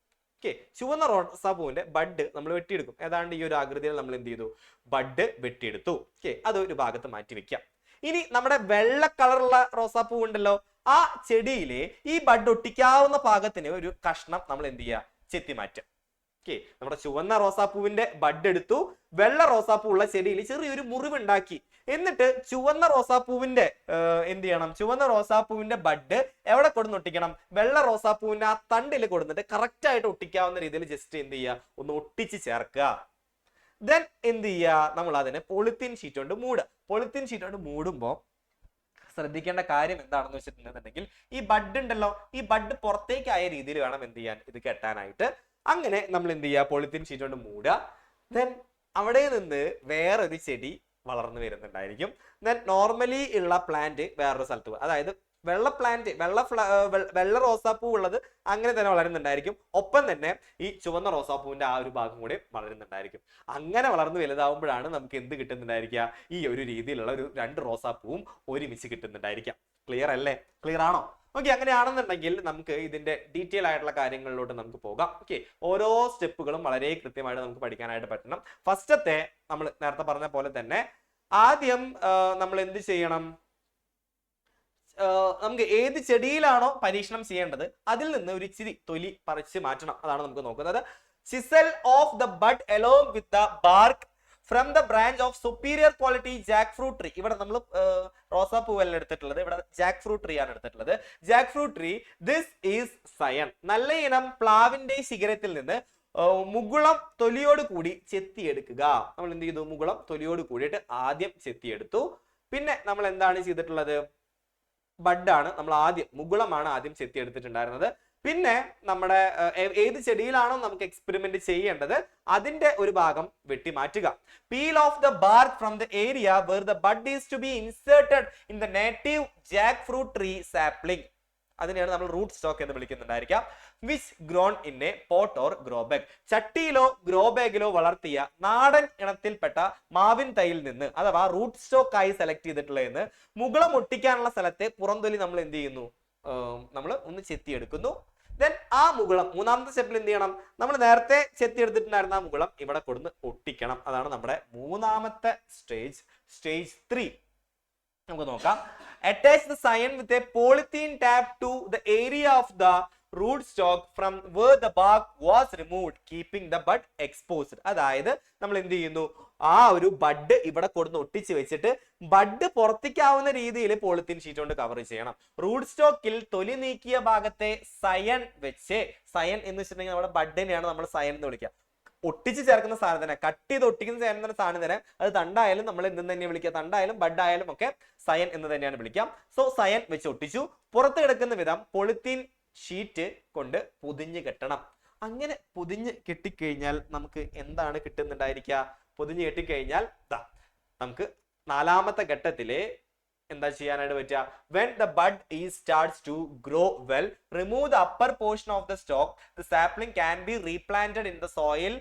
ഓക്കെ, ചുവന്ന റോസാപ്പൂവിന്റെ ബഡ് നമ്മൾ വെട്ടിയെടുക്കും. ഏതാണ്ട് ഈ ഒരു ആകൃതിയിൽ നമ്മൾ എന്ത് ചെയ്തു, ബഡ് വെട്ടിയെടുത്തു. ഓക്കെ, അത് ഒരു ഭാഗത്ത് മാറ്റി വെക്കാം. ഇനി നമ്മുടെ വെള്ള കളറുള്ള റോസാപ്പൂ ഉണ്ടല്ലോ, ആ ചെടിയിലെ ഈ ബഡ് ഒട്ടിക്കാവുന്ന പാകത്തിന് ഒരു കഷ്ണം നമ്മൾ എന്ത് ചെയ്യുക, ചെത്തി മാറ്റുക. ഓക്കെ, നമ്മുടെ ചുവന്ന റോസാപ്പൂവിന്റെ ബഡ് എടുത്തു, വെള്ള റോസാപ്പൂ ഉള്ള ചെടിയിൽ ചെറിയൊരു മുറിവുണ്ടാക്കി. എന്നിട്ട് ചുവന്ന റോസാപ്പൂവിന്റെ എന്ത് ചെയ്യണം, ചുവന്ന റോസാപ്പൂവിന്റെ ബഡ് എവിടെ കൊടുന്ന് ഒട്ടിക്കണം, വെള്ള റോസാപ്പൂവിന്റെ ആ തണ്ടിൽ കൊടുത്തിട്ട് കറക്റ്റ് ആയിട്ട് ഒട്ടിക്കാവുന്ന രീതിയിൽ ജസ്റ്റ് എന്ത് ചെയ്യുക, ഒന്ന് ഒട്ടിച്ച് ചേർക്കുക. ദെൻ എന്ത് ചെയ്യുക, നമ്മൾ അതിനെ പോളിത്തീൻ ഷീറ്റ് കൊണ്ട് മൂടുക. പോളിത്തീൻ ഷീറ്റ് കൊണ്ട് മൂടുമ്പോൾ ശ്രദ്ധിക്കേണ്ട കാര്യം എന്താണെന്ന് വെച്ചിട്ടുണ്ടെന്നുണ്ടെങ്കിൽ, ഈ ബഡ് ഉണ്ടല്ലോ, ഈ ബഡ് പുറത്തേക്കായ രീതിയിൽ വേണം എന്ത് ചെയ്യാൻ, ഇത് കെട്ടാനായിട്ട്. അങ്ങനെ നമ്മൾ എന്ത് ചെയ്യുക, പോളിത്തീൻ ഷീറ്റ് കൊണ്ട് മൂടുക. ദെൻ അവിടെ നിന്ന് വേറൊരു ചെടി വളർന്നു വരുന്നുണ്ടായിരിക്കും. ദെൻ നോർമലി ഉള്ള പ്ലാന്റ് വേറൊരു സ്ഥലത്ത്, അതായത് വെള്ള പ്ലാന്റ്, വെള്ള റോസാപ്പൂ ഉള്ളത് അങ്ങനെ തന്നെ വളരുന്നുണ്ടായിരിക്കും. ഒപ്പം തന്നെ ഈ ചുവന്ന റോസാപ്പൂവിന്റെ ആ ഒരു ഭാഗം കൂടി വളരുന്നുണ്ടായിരിക്കും. അങ്ങനെ വളർന്ന് വലുതാവുമ്പോഴാണ് നമുക്ക് എന്ത് കിട്ടുന്നുണ്ടായിരിക്കുക, ഈ ഒരു രീതിയിലുള്ള ഒരു 2 റോസാപ്പൂവും ഒരുമിച്ച് കിട്ടുന്നുണ്ടായിരിക്കാം. ക്ലിയർ അല്ലേ? ക്ലിയർ ആണോ? ഓക്കെ, അങ്ങനെയാണെന്നുണ്ടെങ്കിൽ നമുക്ക് ഇതിന്റെ ഡീറ്റെയിൽ ആയിട്ടുള്ള കാര്യങ്ങളിലോട്ട് നമുക്ക് പോകാം. ഓക്കെ, ഓരോ സ്റ്റെപ്പുകളും വളരെ കൃത്യമായിട്ട് നമുക്ക് പഠിക്കാനായിട്ട് പറ്റണം. ഫസ്റ്റത്തെ നമ്മൾ നേരത്തെ പറഞ്ഞ പോലെ തന്നെ ആദ്യം നമ്മൾ എന്ത് ചെയ്യണം, നമുക്ക് ഏത് ചെടിയിലാണോ പരീക്ഷണം ചെയ്യേണ്ടത് അതിൽ നിന്ന് ഒരു ഇച്ചിരി തൊലി പറിച്ച് മാറ്റണം. അതാണ് നമുക്ക് നോക്കുന്നത്. Chisel of the bud along with the bark from the branch of superior quality jackfruit tree. ഇവിടെ നമ്മൾ റോസാപ്പൂവല്ല എടുത്തിട്ടുള്ളത്, ഇവിടെ ജാക്ക് ഫ്രൂട്ട് ട്രീ ആണ് എടുത്തിട്ടുള്ളത്. Jackfruit tree, this is scion. നല്ല ഇനം പ്ലാവിന്റെ ശിഖരത്തിൽ നിന്ന് മുകുളം തൊലിയോട് കൂടി ചെത്തിയെടുക്കുക. നമ്മൾ എന്ത് ചെയ്തു, മുകുളം തൊലിയോട് കൂടിയിട്ട് ആദ്യം ചെത്തിയെടുത്തു. പിന്നെ നമ്മൾ എന്താണ് ചെയ്തിട്ടുള്ളത്, ബഡാണ് നമ്മൾ ആദ്യം, മുകുളമാണ് ആദ്യം ചെത്തിയെടുത്തിട്ടുണ്ടായിരുന്നത്. പിന്നെ നമ്മുടെ ഏത് ചെടിയിലാണോ നമുക്ക് എക്സ്പെരിമെന്റ് ചെയ്യേണ്ടത് അതിന്റെ ഒരു ഭാഗം വെട്ടി മാറ്റുക. Peel off the bark from the area where the bud is to be inserted in the native jackfruit tree sapling. അതിനെയാണ് നമ്മൾ റൂട്ട് സ്റ്റോക്ക് എന്ന് വിളിക്കുന്നുണ്ടായിരിക്കാം. Which grown in a pot or grow bag. ചട്ടിയിലോ grow ബാഗിലോ വളർത്തിയ നാടൻ ഇനത്തിൽപ്പെട്ട മാവിൻ തൈയിൽ നിന്ന്, അഥവാ റൂട്ട് സ്റ്റോക്ക് ആയി സെലക്ട് ചെയ്തിട്ടുള്ളതെന്ന് മുകുളം ഒട്ടിക്കാനുള്ള സ്ഥലത്തെ പുറംതൊലി നമ്മൾ എന്ത് ചെയ്യുന്നു, നമ്മൾ ഒന്ന് ചെത്തിയെടുക്കുന്നു. ദെൻ ആ മുകുളം മൂന്നാമത്തെ സ്റ്റെപ്പിൽ എന്ത് ചെയ്യണം, നമ്മൾ നേരത്തെ ചെത്തിയെടുത്തിട്ടുണ്ടായിരുന്ന ആ മുകുളം ഇവിടെ കൊടുന്ന് ഒട്ടിക്കണം. അതാണ് നമ്മുടെ മൂന്നാമത്തെ സ്റ്റേജ്, സ്റ്റേജ് 3. നമുക്ക് നോക്കാം. Attach the scion with a polythene tab to the area of the root stock from where the bark was removed, keeping the bud exposed. അതായത് നമ്മൾ എന്ത് ചെയ്യുന്നു, ആ ഒരു ബഡ് ഇവിടെ കൊടുന്ന് ഒട്ടിച്ച് വെച്ചിട്ട് ബഡ് പുറത്തേക്കാവുന്ന രീതിയിൽ പോളിത്തീൻ ഷീറ്റ് കൊണ്ട് കവർ ചെയ്യണം. റൂട്ട് സ്റ്റോക്കിൽ തൊലി നീക്കിയ ഭാഗത്തെ സയൻ വെച്ച്, സയൻ എന്ന് വെച്ചിട്ടുണ്ടെങ്കിൽ നമ്മുടെ ബഡിനെയാണ് നമ്മൾ സയൻ എന്ന് വിളിക്കുക. ഒട്ടിച്ച് ചേർക്കുന്ന സാധനം തന്നെ, കട്ട് ചെയ്ത് ഒട്ടിക്കുന്ന ചേർന്ന സാധനം തന്നെ, അത് തണ്ടായാലും നമ്മൾ എന്തെന്ന് തന്നെ വിളിക്കുക, തണ്ടായാലും ബഡായാലും ഒക്കെ സയൻ എന്ന് തന്നെയാണ് വിളിക്കാം. സോ സയൻ വെച്ച് ഒട്ടിച്ചു. പുറത്ത് കിടക്കുന്ന വിധം പോളിത്തീൻ ഷീറ്റ് കൊണ്ട് പൊതിഞ്ഞ് കെട്ടണം. അങ്ങനെ പൊതിഞ്ഞ് കെട്ടിക്കഴിഞ്ഞാൽ നമുക്ക് എന്താണ് കിട്ടുന്നുണ്ടായിരിക്കുക, പൊതിഞ്ഞ് കെട്ടിക്കഴിഞ്ഞാൽ നമുക്ക് നാലാമത്തെ ഘട്ടത്തില് എന്താ ചെയ്യാനായിട്ട് പറ്റുക, when the bud is starts to grow well, remove the upper portion of the stalk. The sapling can be replanted in the soil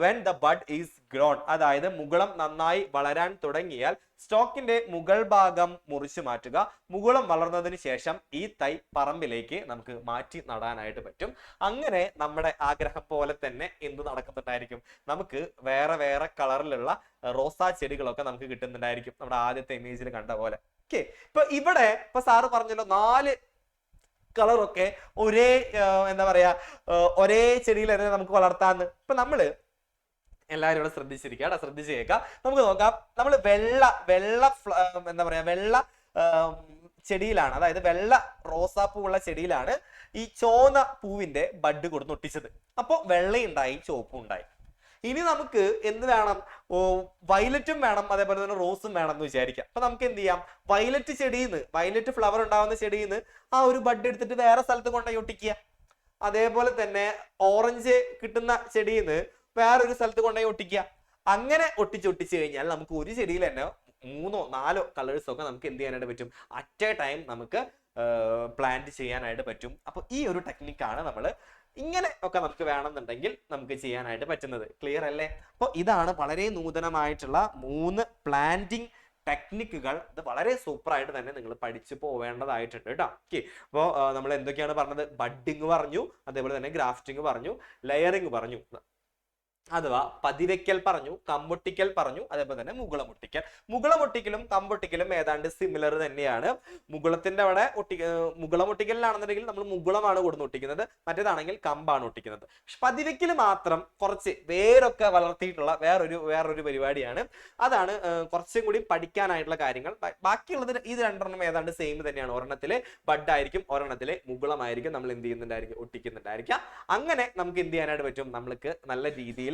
when the bud is grown. അതായത് മുകുളം നന്നായി വളരാൻ തുടങ്ങിയാൽ സ്റ്റോക്കിന്റെ മുകൾ ഭാഗം മുറിച്ചു മാറ്റുക. മുകുളം വളർന്നതിന് ശേഷം ഈ തൈ പറമ്പിലേക്ക് നമുക്ക് മാറ്റി നടാനായിട്ട് പറ്റും. അങ്ങനെ നമ്മുടെ ആഗ്രഹം പോലെ തന്നെ എന്ത് നടക്കുന്നുണ്ടായിരിക്കും, നമുക്ക് വേറെ വേറെ കളറിലുള്ള റോസാ ചെടികളൊക്കെ നമുക്ക് കിട്ടുന്നുണ്ടായിരിക്കും, നമ്മുടെ ആദ്യത്തെ ഇമേജിൽ കണ്ട പോലെ. ഇപ്പൊ ഇവിടെ ഇപ്പൊ സാറ് പറഞ്ഞല്ലോ 4 കളറൊക്കെ ഒരേ എന്താ പറയാ ഒരേ ചെടിയിൽ തന്നെ നമുക്ക് വളർത്താന്ന്. ഇപ്പൊ നമ്മള് എല്ലാവരും ഇവിടെ ശ്രദ്ധിച്ചിരിക്കുക, ശ്രദ്ധിച്ച് കേൾക്കാം. നമുക്ക് നോക്കാം. നമ്മൾ വെള്ള എന്താ പറയാ വെള്ള ചെടിയിലാണ്, അതായത് വെള്ള റോസാപ്പൂ ഉള്ള ചെടിയിലാണ് ഈ ചോന്ന പൂവിന്റെ ബഡ് കൊടുന്ന് ഒട്ടിച്ചത്. അപ്പൊ വെള്ളയുണ്ടായി, ചുവപ്പും ഉണ്ടായി. ഇനി നമുക്ക് എന്ത് വേണം, വയലറ്റും വേണം, അതേപോലെ തന്നെ റോസും വേണം എന്ന് വിചാരിക്കാം. അപ്പൊ നമുക്ക് എന്ത് ചെയ്യാം, വയലറ്റ് ചെടിയിൽ നിന്ന്, വയലറ്റ് ഫ്ലവർ ഉണ്ടാവുന്ന ചെടിയിൽ നിന്ന് ആ ഒരു ബഡ് എടുത്തിട്ട് വേറെ സ്ഥലത്ത് കൊണ്ടുപോയി ഒട്ടിക്കുക. അതേപോലെ തന്നെ ഓറഞ്ച് കിട്ടുന്ന ചെടിയിൽ നിന്ന് വേറൊരു സ്ഥലത്ത് കൊണ്ടുപോയി ഒട്ടിക്കുക. അങ്ങനെ ഒട്ടിച്ച് കഴിഞ്ഞാൽ നമുക്ക് ഒരു ചെടിയിൽ തന്നെ 3 or 4 കളേഴ്സ് ഒക്കെ നമുക്ക് എന്ത് ചെയ്യാനായിട്ട് പറ്റും, അറ്റ് എ ടൈം നമുക്ക് പ്ലാന്റ് ചെയ്യാനായിട്ട് പറ്റും. അപ്പൊ ഈ ഒരു ടെക്നിക്കാണ് നമ്മൾ ഇങ്ങനെ ഒക്കെ നമുക്ക് വേണമെന്നുണ്ടെങ്കിൽ നമുക്ക് ചെയ്യാനായിട്ട് പറ്റുന്നത്. ക്ലിയർ അല്ലേ? അപ്പോൾ ഇതാണ് വളരെ നൂതനമായിട്ടുള്ള 3 പ്ലാന്റിംഗ് ടെക്നിക്കുകൾ ഇത് വളരെ സൂപ്പറായിട്ട് തന്നെ നിങ്ങൾ പഠിച്ചു പോവേണ്ടതായിട്ടുണ്ട് കേട്ടോ. ഓക്കെ, അപ്പോൾ നമ്മൾ എന്തൊക്കെയാണ് പറഞ്ഞത്? ബഡ്ഡിങ് പറഞ്ഞു, അതേപോലെ തന്നെ ഗ്രാഫ്റ്റിംഗ് പറഞ്ഞു, ലെയറിങ് പറഞ്ഞു, അഥവാ പതിവയ്ക്കൽ പറഞ്ഞു, കമ്പൊട്ടിക്കൽ പറഞ്ഞു, അതേപോലെ തന്നെ മുകുളമൊട്ടിക്കൽ. മുകുളമൊട്ടിക്കലും കമ്പൊട്ടിക്കലും ഏതാണ്ട് സിമിലർ തന്നെയാണ്. മുകുളത്തിന്റെ അവിടെ മുകുളമൊട്ടിക്കലിലാണെന്നുണ്ടെങ്കിൽ നമ്മൾ മുകുളമാണ് കൊടുന്ന് ഒട്ടിക്കുന്നത്, മറ്റേതാണെങ്കിൽ കമ്പാണ് ഒട്ടിക്കുന്നത്. പക്ഷെ പതിവയ്ക്കൽ മാത്രം കുറച്ച് വേരൊക്കെ വളർത്തിയിട്ടുള്ള വേറൊരു പരിപാടിയാണ്. അതാണ് കുറച്ചും കൂടി പഠിക്കാനായിട്ടുള്ള കാര്യങ്ങൾ. ബാക്കിയുള്ളത് ഇത് രണ്ടെണ്ണം ഏതാണ്ട് സെയിം തന്നെയാണ്. ഒരെണ്ണത്തിലെ ബഡായിരിക്കും, ഒരെണ്ണത്തിലെ മുകുളമായിരിക്കും നമ്മൾ എന്ത് ചെയ്യുന്നുണ്ടായിരിക്കും, ഒട്ടിക്കുന്നുണ്ടായിരിക്കാം. അങ്ങനെ നമുക്ക് എന്ത് ചെയ്യാനായിട്ട് പറ്റും? നമ്മൾക്ക് നല്ല രീതിയിൽ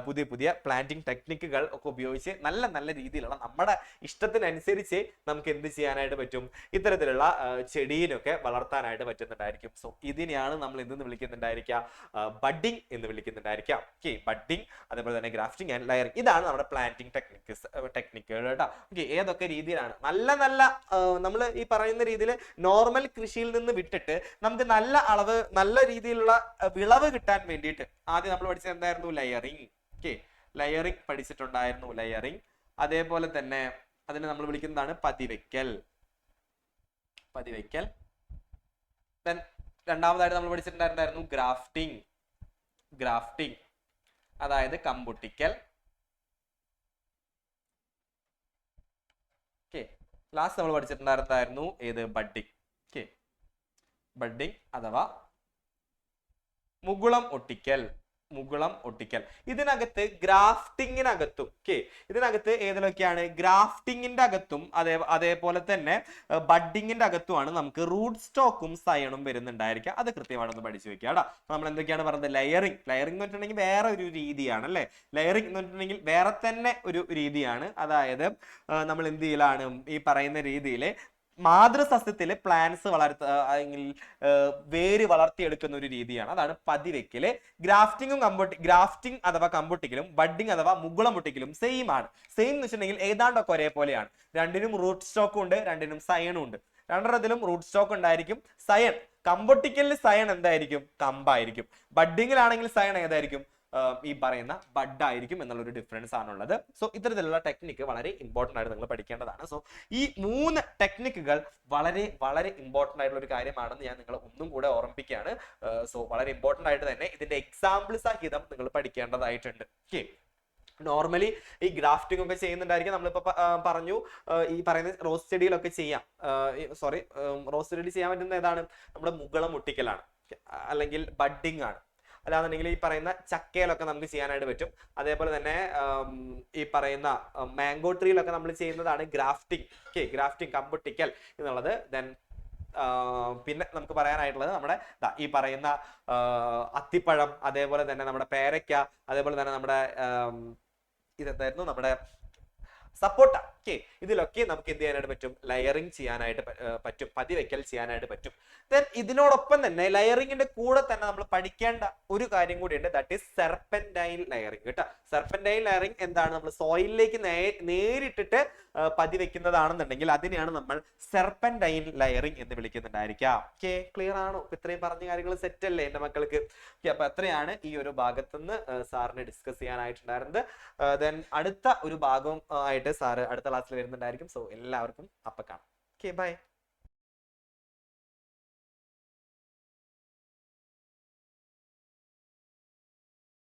പുതിയ പുതിയ പ്ലാന്റിംഗ് ടെക്നിക്കുകൾ ഒക്കെ ഉപയോഗിച്ച് നല്ല രീതിയിലുള്ള നമ്മുടെ ഇഷ്ടത്തിനനുസരിച്ച് നമുക്ക് എന്ത് ചെയ്യാനായിട്ട് പറ്റും? ഇത്തരത്തിലുള്ള ചെടീനൊക്കെ വളർത്താനായിട്ട് പറ്റുന്നുണ്ടായിരിക്കും. സോ ഇതിനെയാണ് നമ്മൾ എന്തെന്ന് വിളിക്കുന്നുണ്ടായിരിക്കുക? ബഡ്ഡിംഗ് എന്ന് വിളിക്കുന്നുണ്ടായിരിക്കാം. ഓക്കെ, ബഡ്ഡിംഗ്, അതേപോലെ തന്നെ ഗ്രാഫ്റ്റിംഗ് ആൻഡ് ലെയറിംഗ്, ഇതാണ് നമ്മുടെ പ്ലാന്റിംഗ് ടെക്നിക്കുകൾ കേട്ടോ. ഓക്കെ, ഏതൊക്കെ രീതിയിലാണ് നല്ല നമ്മൾ ഈ പറയുന്ന രീതിയിൽ നോർമൽ കൃഷിയിൽ നിന്ന് വിട്ടിട്ട് നമുക്ക് നല്ല രീതിയിലുള്ള വിളവ് കിട്ടാൻ വേണ്ടിയിട്ട് ആദ്യം നമ്മൾ പഠിച്ചത് എന്തായിരുന്നു? ലെയറിംഗ്. ഓക്കെ, ലെയറിംഗ് പഠിച്ചിട്ടുണ്ടായിരുന്നു, ലെയറിംഗ്. അതേപോലെ തന്നെ അതിനെ നമ്മൾ വിളിക്കുന്നതാണ് പതിവയ്ക്കൽ. രണ്ടാമതായിട്ട് നമ്മൾ പഠിച്ചിട്ടുണ്ടായിരുന്നു ഗ്രാഫ്റ്റിംഗ്, അതായത് കമ്പൊട്ടിക്കൽ. ഓക്കെ, ലാസ്റ്റ് നമ്മൾ പഠിച്ചിട്ടുണ്ടായിരുന്നു ഏത്? ബഡ്ഡിംഗ്. ഓക്കെ, ബഡ്ഡിംഗ് അഥവാ മുകുളം ഒട്ടിക്കൽ. ഇതിനകത്ത് ഗ്രാഫ്റ്റിങ്ങിനകത്തും ഇതിനകത്ത് ഏതിലൊക്കെയാണ്? ഗ്രാഫ്റ്റിങ്ങിന്റെ അകത്തും അതേപോലെ തന്നെ ബഡ്ഡിങ്ങിന്റെ അകത്തുമാണ് നമുക്ക് റൂട്ട് സ്റ്റോക്കും സയണും വരുന്നുണ്ടായിരിക്കുക. അത് കൃത്യമായിട്ടൊന്ന് പഠിച്ചു വെക്കുക കേട്ടോ. നമ്മൾ എന്തൊക്കെയാണ് പറഞ്ഞത്? ലെയറിംഗ് എന്ന് വെച്ചിട്ടുണ്ടെങ്കിൽ വേറെ ഒരു രീതിയാണ് അല്ലെ. ലെയറിംഗ് എന്ന് വെച്ചിട്ടുണ്ടെങ്കിൽ വേറെ തന്നെ ഒരു രീതിയാണ്. അതായത് നമ്മൾ എന്ത് ചെയ്യലാണ്? ഈ പറയുന്ന രീതിയിൽ മാതൃസസ്യത്തിലെ പ്ലാന്റ്സ് വേര് വളർത്തിയെടുക്കുന്ന ഒരു രീതിയാണ്. അതാണ് പതിവയ്ക്കല്. ഗ്രാഫ്റ്റിംഗ് അഥവാ കമ്പൊട്ടിക്കലും ബഡ്ഡിംഗ് അഥവാ മുകുളമൊട്ടിക്കലും സെയിം ആണ്. സെയിം എന്ന് വെച്ചിട്ടുണ്ടെങ്കിൽ ഏതാണ്ടൊക്കെ ഒരേപോലെയാണ്. രണ്ടിനും റൂട്ട് സ്റ്റോക്കും ഉണ്ട്, രണ്ടിനും സയണും ഉണ്ട്. രണ്ടെണ്ണത്തിലും റൂട്ട് സ്റ്റോക്ക് ഉണ്ടായിരിക്കും. സയൺ, കമ്പൊട്ടിക്കലിൽ സയൺ എന്തായിരിക്കും? കമ്പായിരിക്കും. ബഡ്ഡിങ്ങിലാണെങ്കിൽ സയൺ ഏതായിരിക്കും? ഈ പറയുന്ന ബഡ് ആയിരിക്കും എന്നുള്ളൊരു ഡിഫറൻസ് ആണുള്ളത്. സോ ഇത്തരത്തിലുള്ള ടെക്നിക്ക് വളരെ ഇമ്പോർട്ടൻ്റ് ആയിട്ട് നിങ്ങൾ പഠിക്കേണ്ടതാണ്. സോ ഈ 3 ടെക്നിക്കുകൾ വളരെ ഇമ്പോർട്ടൻ്റ് ആയിട്ടുള്ള ഒരു കാര്യമാണെന്ന് ഞാൻ നിങ്ങളെ ഒന്നും കൂടെ ഓർമ്മിപ്പിക്കുകയാണ്. സോ വളരെ ഇമ്പോർട്ടൻ്റ് ആയിട്ട് തന്നെ ഇതിന്റെ എക്സാമ്പിൾ സഹിതം നിങ്ങൾ പഠിക്കേണ്ടതായിട്ടുണ്ട്. ഓക്കെ, നോർമലി ഈ ഗ്രാഫ്റ്റിംഗ് ഒക്കെ ചെയ്യുന്നുണ്ടായിരിക്കും. നമ്മളിപ്പോ പറഞ്ഞു ഈ പറയുന്ന റോസ് ചെടിയിലൊക്കെ ചെയ്യാം. റോസ് ചെടി ചെയ്യാൻ പറ്റുന്ന ഏതാണ്? നമ്മുടെ മുകുളം ഒട്ടിക്കലാണ്, അല്ലെങ്കിൽ ബഡ്ഡിംഗ് ആണ്. അല്ലാന്നുണ്ടെങ്കിൽ ഈ പറയുന്ന ചക്കയിലൊക്കെ നമുക്ക് ചെയ്യാനായിട്ട് പറ്റും. അതേപോലെ തന്നെ ഈ പറയുന്ന മാംഗോ ട്രീയിലൊക്കെ നമ്മൾ ചെയ്യുന്നതാണ് ഗ്രാഫ്റ്റിംഗ്. ഓക്കെ, ഗ്രാഫ്റ്റിംഗ്, കമ്പൊട്ടിക്കൽ എന്നുള്ളത്. ദെൻ പിന്നെ നമുക്ക് പറയാനായിട്ടുള്ളത് നമ്മുടെ ഈ പറയുന്ന അത്തിപ്പഴം, അതേപോലെ തന്നെ നമ്മുടെ പേരയ്ക്ക, അതേപോലെ തന്നെ നമ്മുടെ ഇതെന്തായിരുന്നു? നമ്മുടെ സപ്പോർട്ട. ഓക്കെ, ഇതിലൊക്കെ നമുക്ക് എന്ത് ചെയ്യാനായിട്ട് പറ്റും? ലെയറിംഗ് ചെയ്യാനായിട്ട് പറ്റും, പതിവയ്ക്കൽ ചെയ്യാനായിട്ട് പറ്റും. ദെൻ ഇതിനോടൊപ്പം തന്നെ ലെയറിംഗിന്റെ കൂടെ തന്നെ നമ്മൾ പഠിക്കേണ്ട ഒരു കാര്യം കൂടിയുണ്ട്. ദാറ്റ് ഈസ് സെർപെന്റൈൻ ലെയറിംഗ് കേട്ടോ. സെർപെന്റൈൻ ലെയറിംഗ് എന്താണ്? നമ്മൾ സോയിലിലേക്ക് നേരിട്ടിട്ട് പതിവെക്കുന്നതാണെന്നുണ്ടെങ്കിൽ അതിനെയാണ് നമ്മൾ സെർപെന്റൈൻ ലെയറിംഗ് എന്ന് വിളിക്കുന്നുണ്ടായിരിക്കാം. ഓക്കെ, ക്ലിയർ ആണോ? ഇത്രയും പറഞ്ഞ കാര്യങ്ങൾ സെറ്റ് അല്ലേ എന്റെ മക്കൾക്ക്? ഓക്കെ, അപ്പൊ എത്രയാണ് ഈ ഒരു ഭാഗത്തുനിന്ന് സാറിന് ഡിസ്കസ് ചെയ്യാനായിട്ടുണ്ടായിരുന്നത്. ദെൻ അടുത്ത ഒരു ഭാഗം ആയിട്ട് സാറ് അടുത്ത ക്ലാസ്സിൽ വരുന്നുണ്ടായിരിക്കും. സോ എല്ലാവർക്കും അപ്പൊ കാണാം. Okay, by.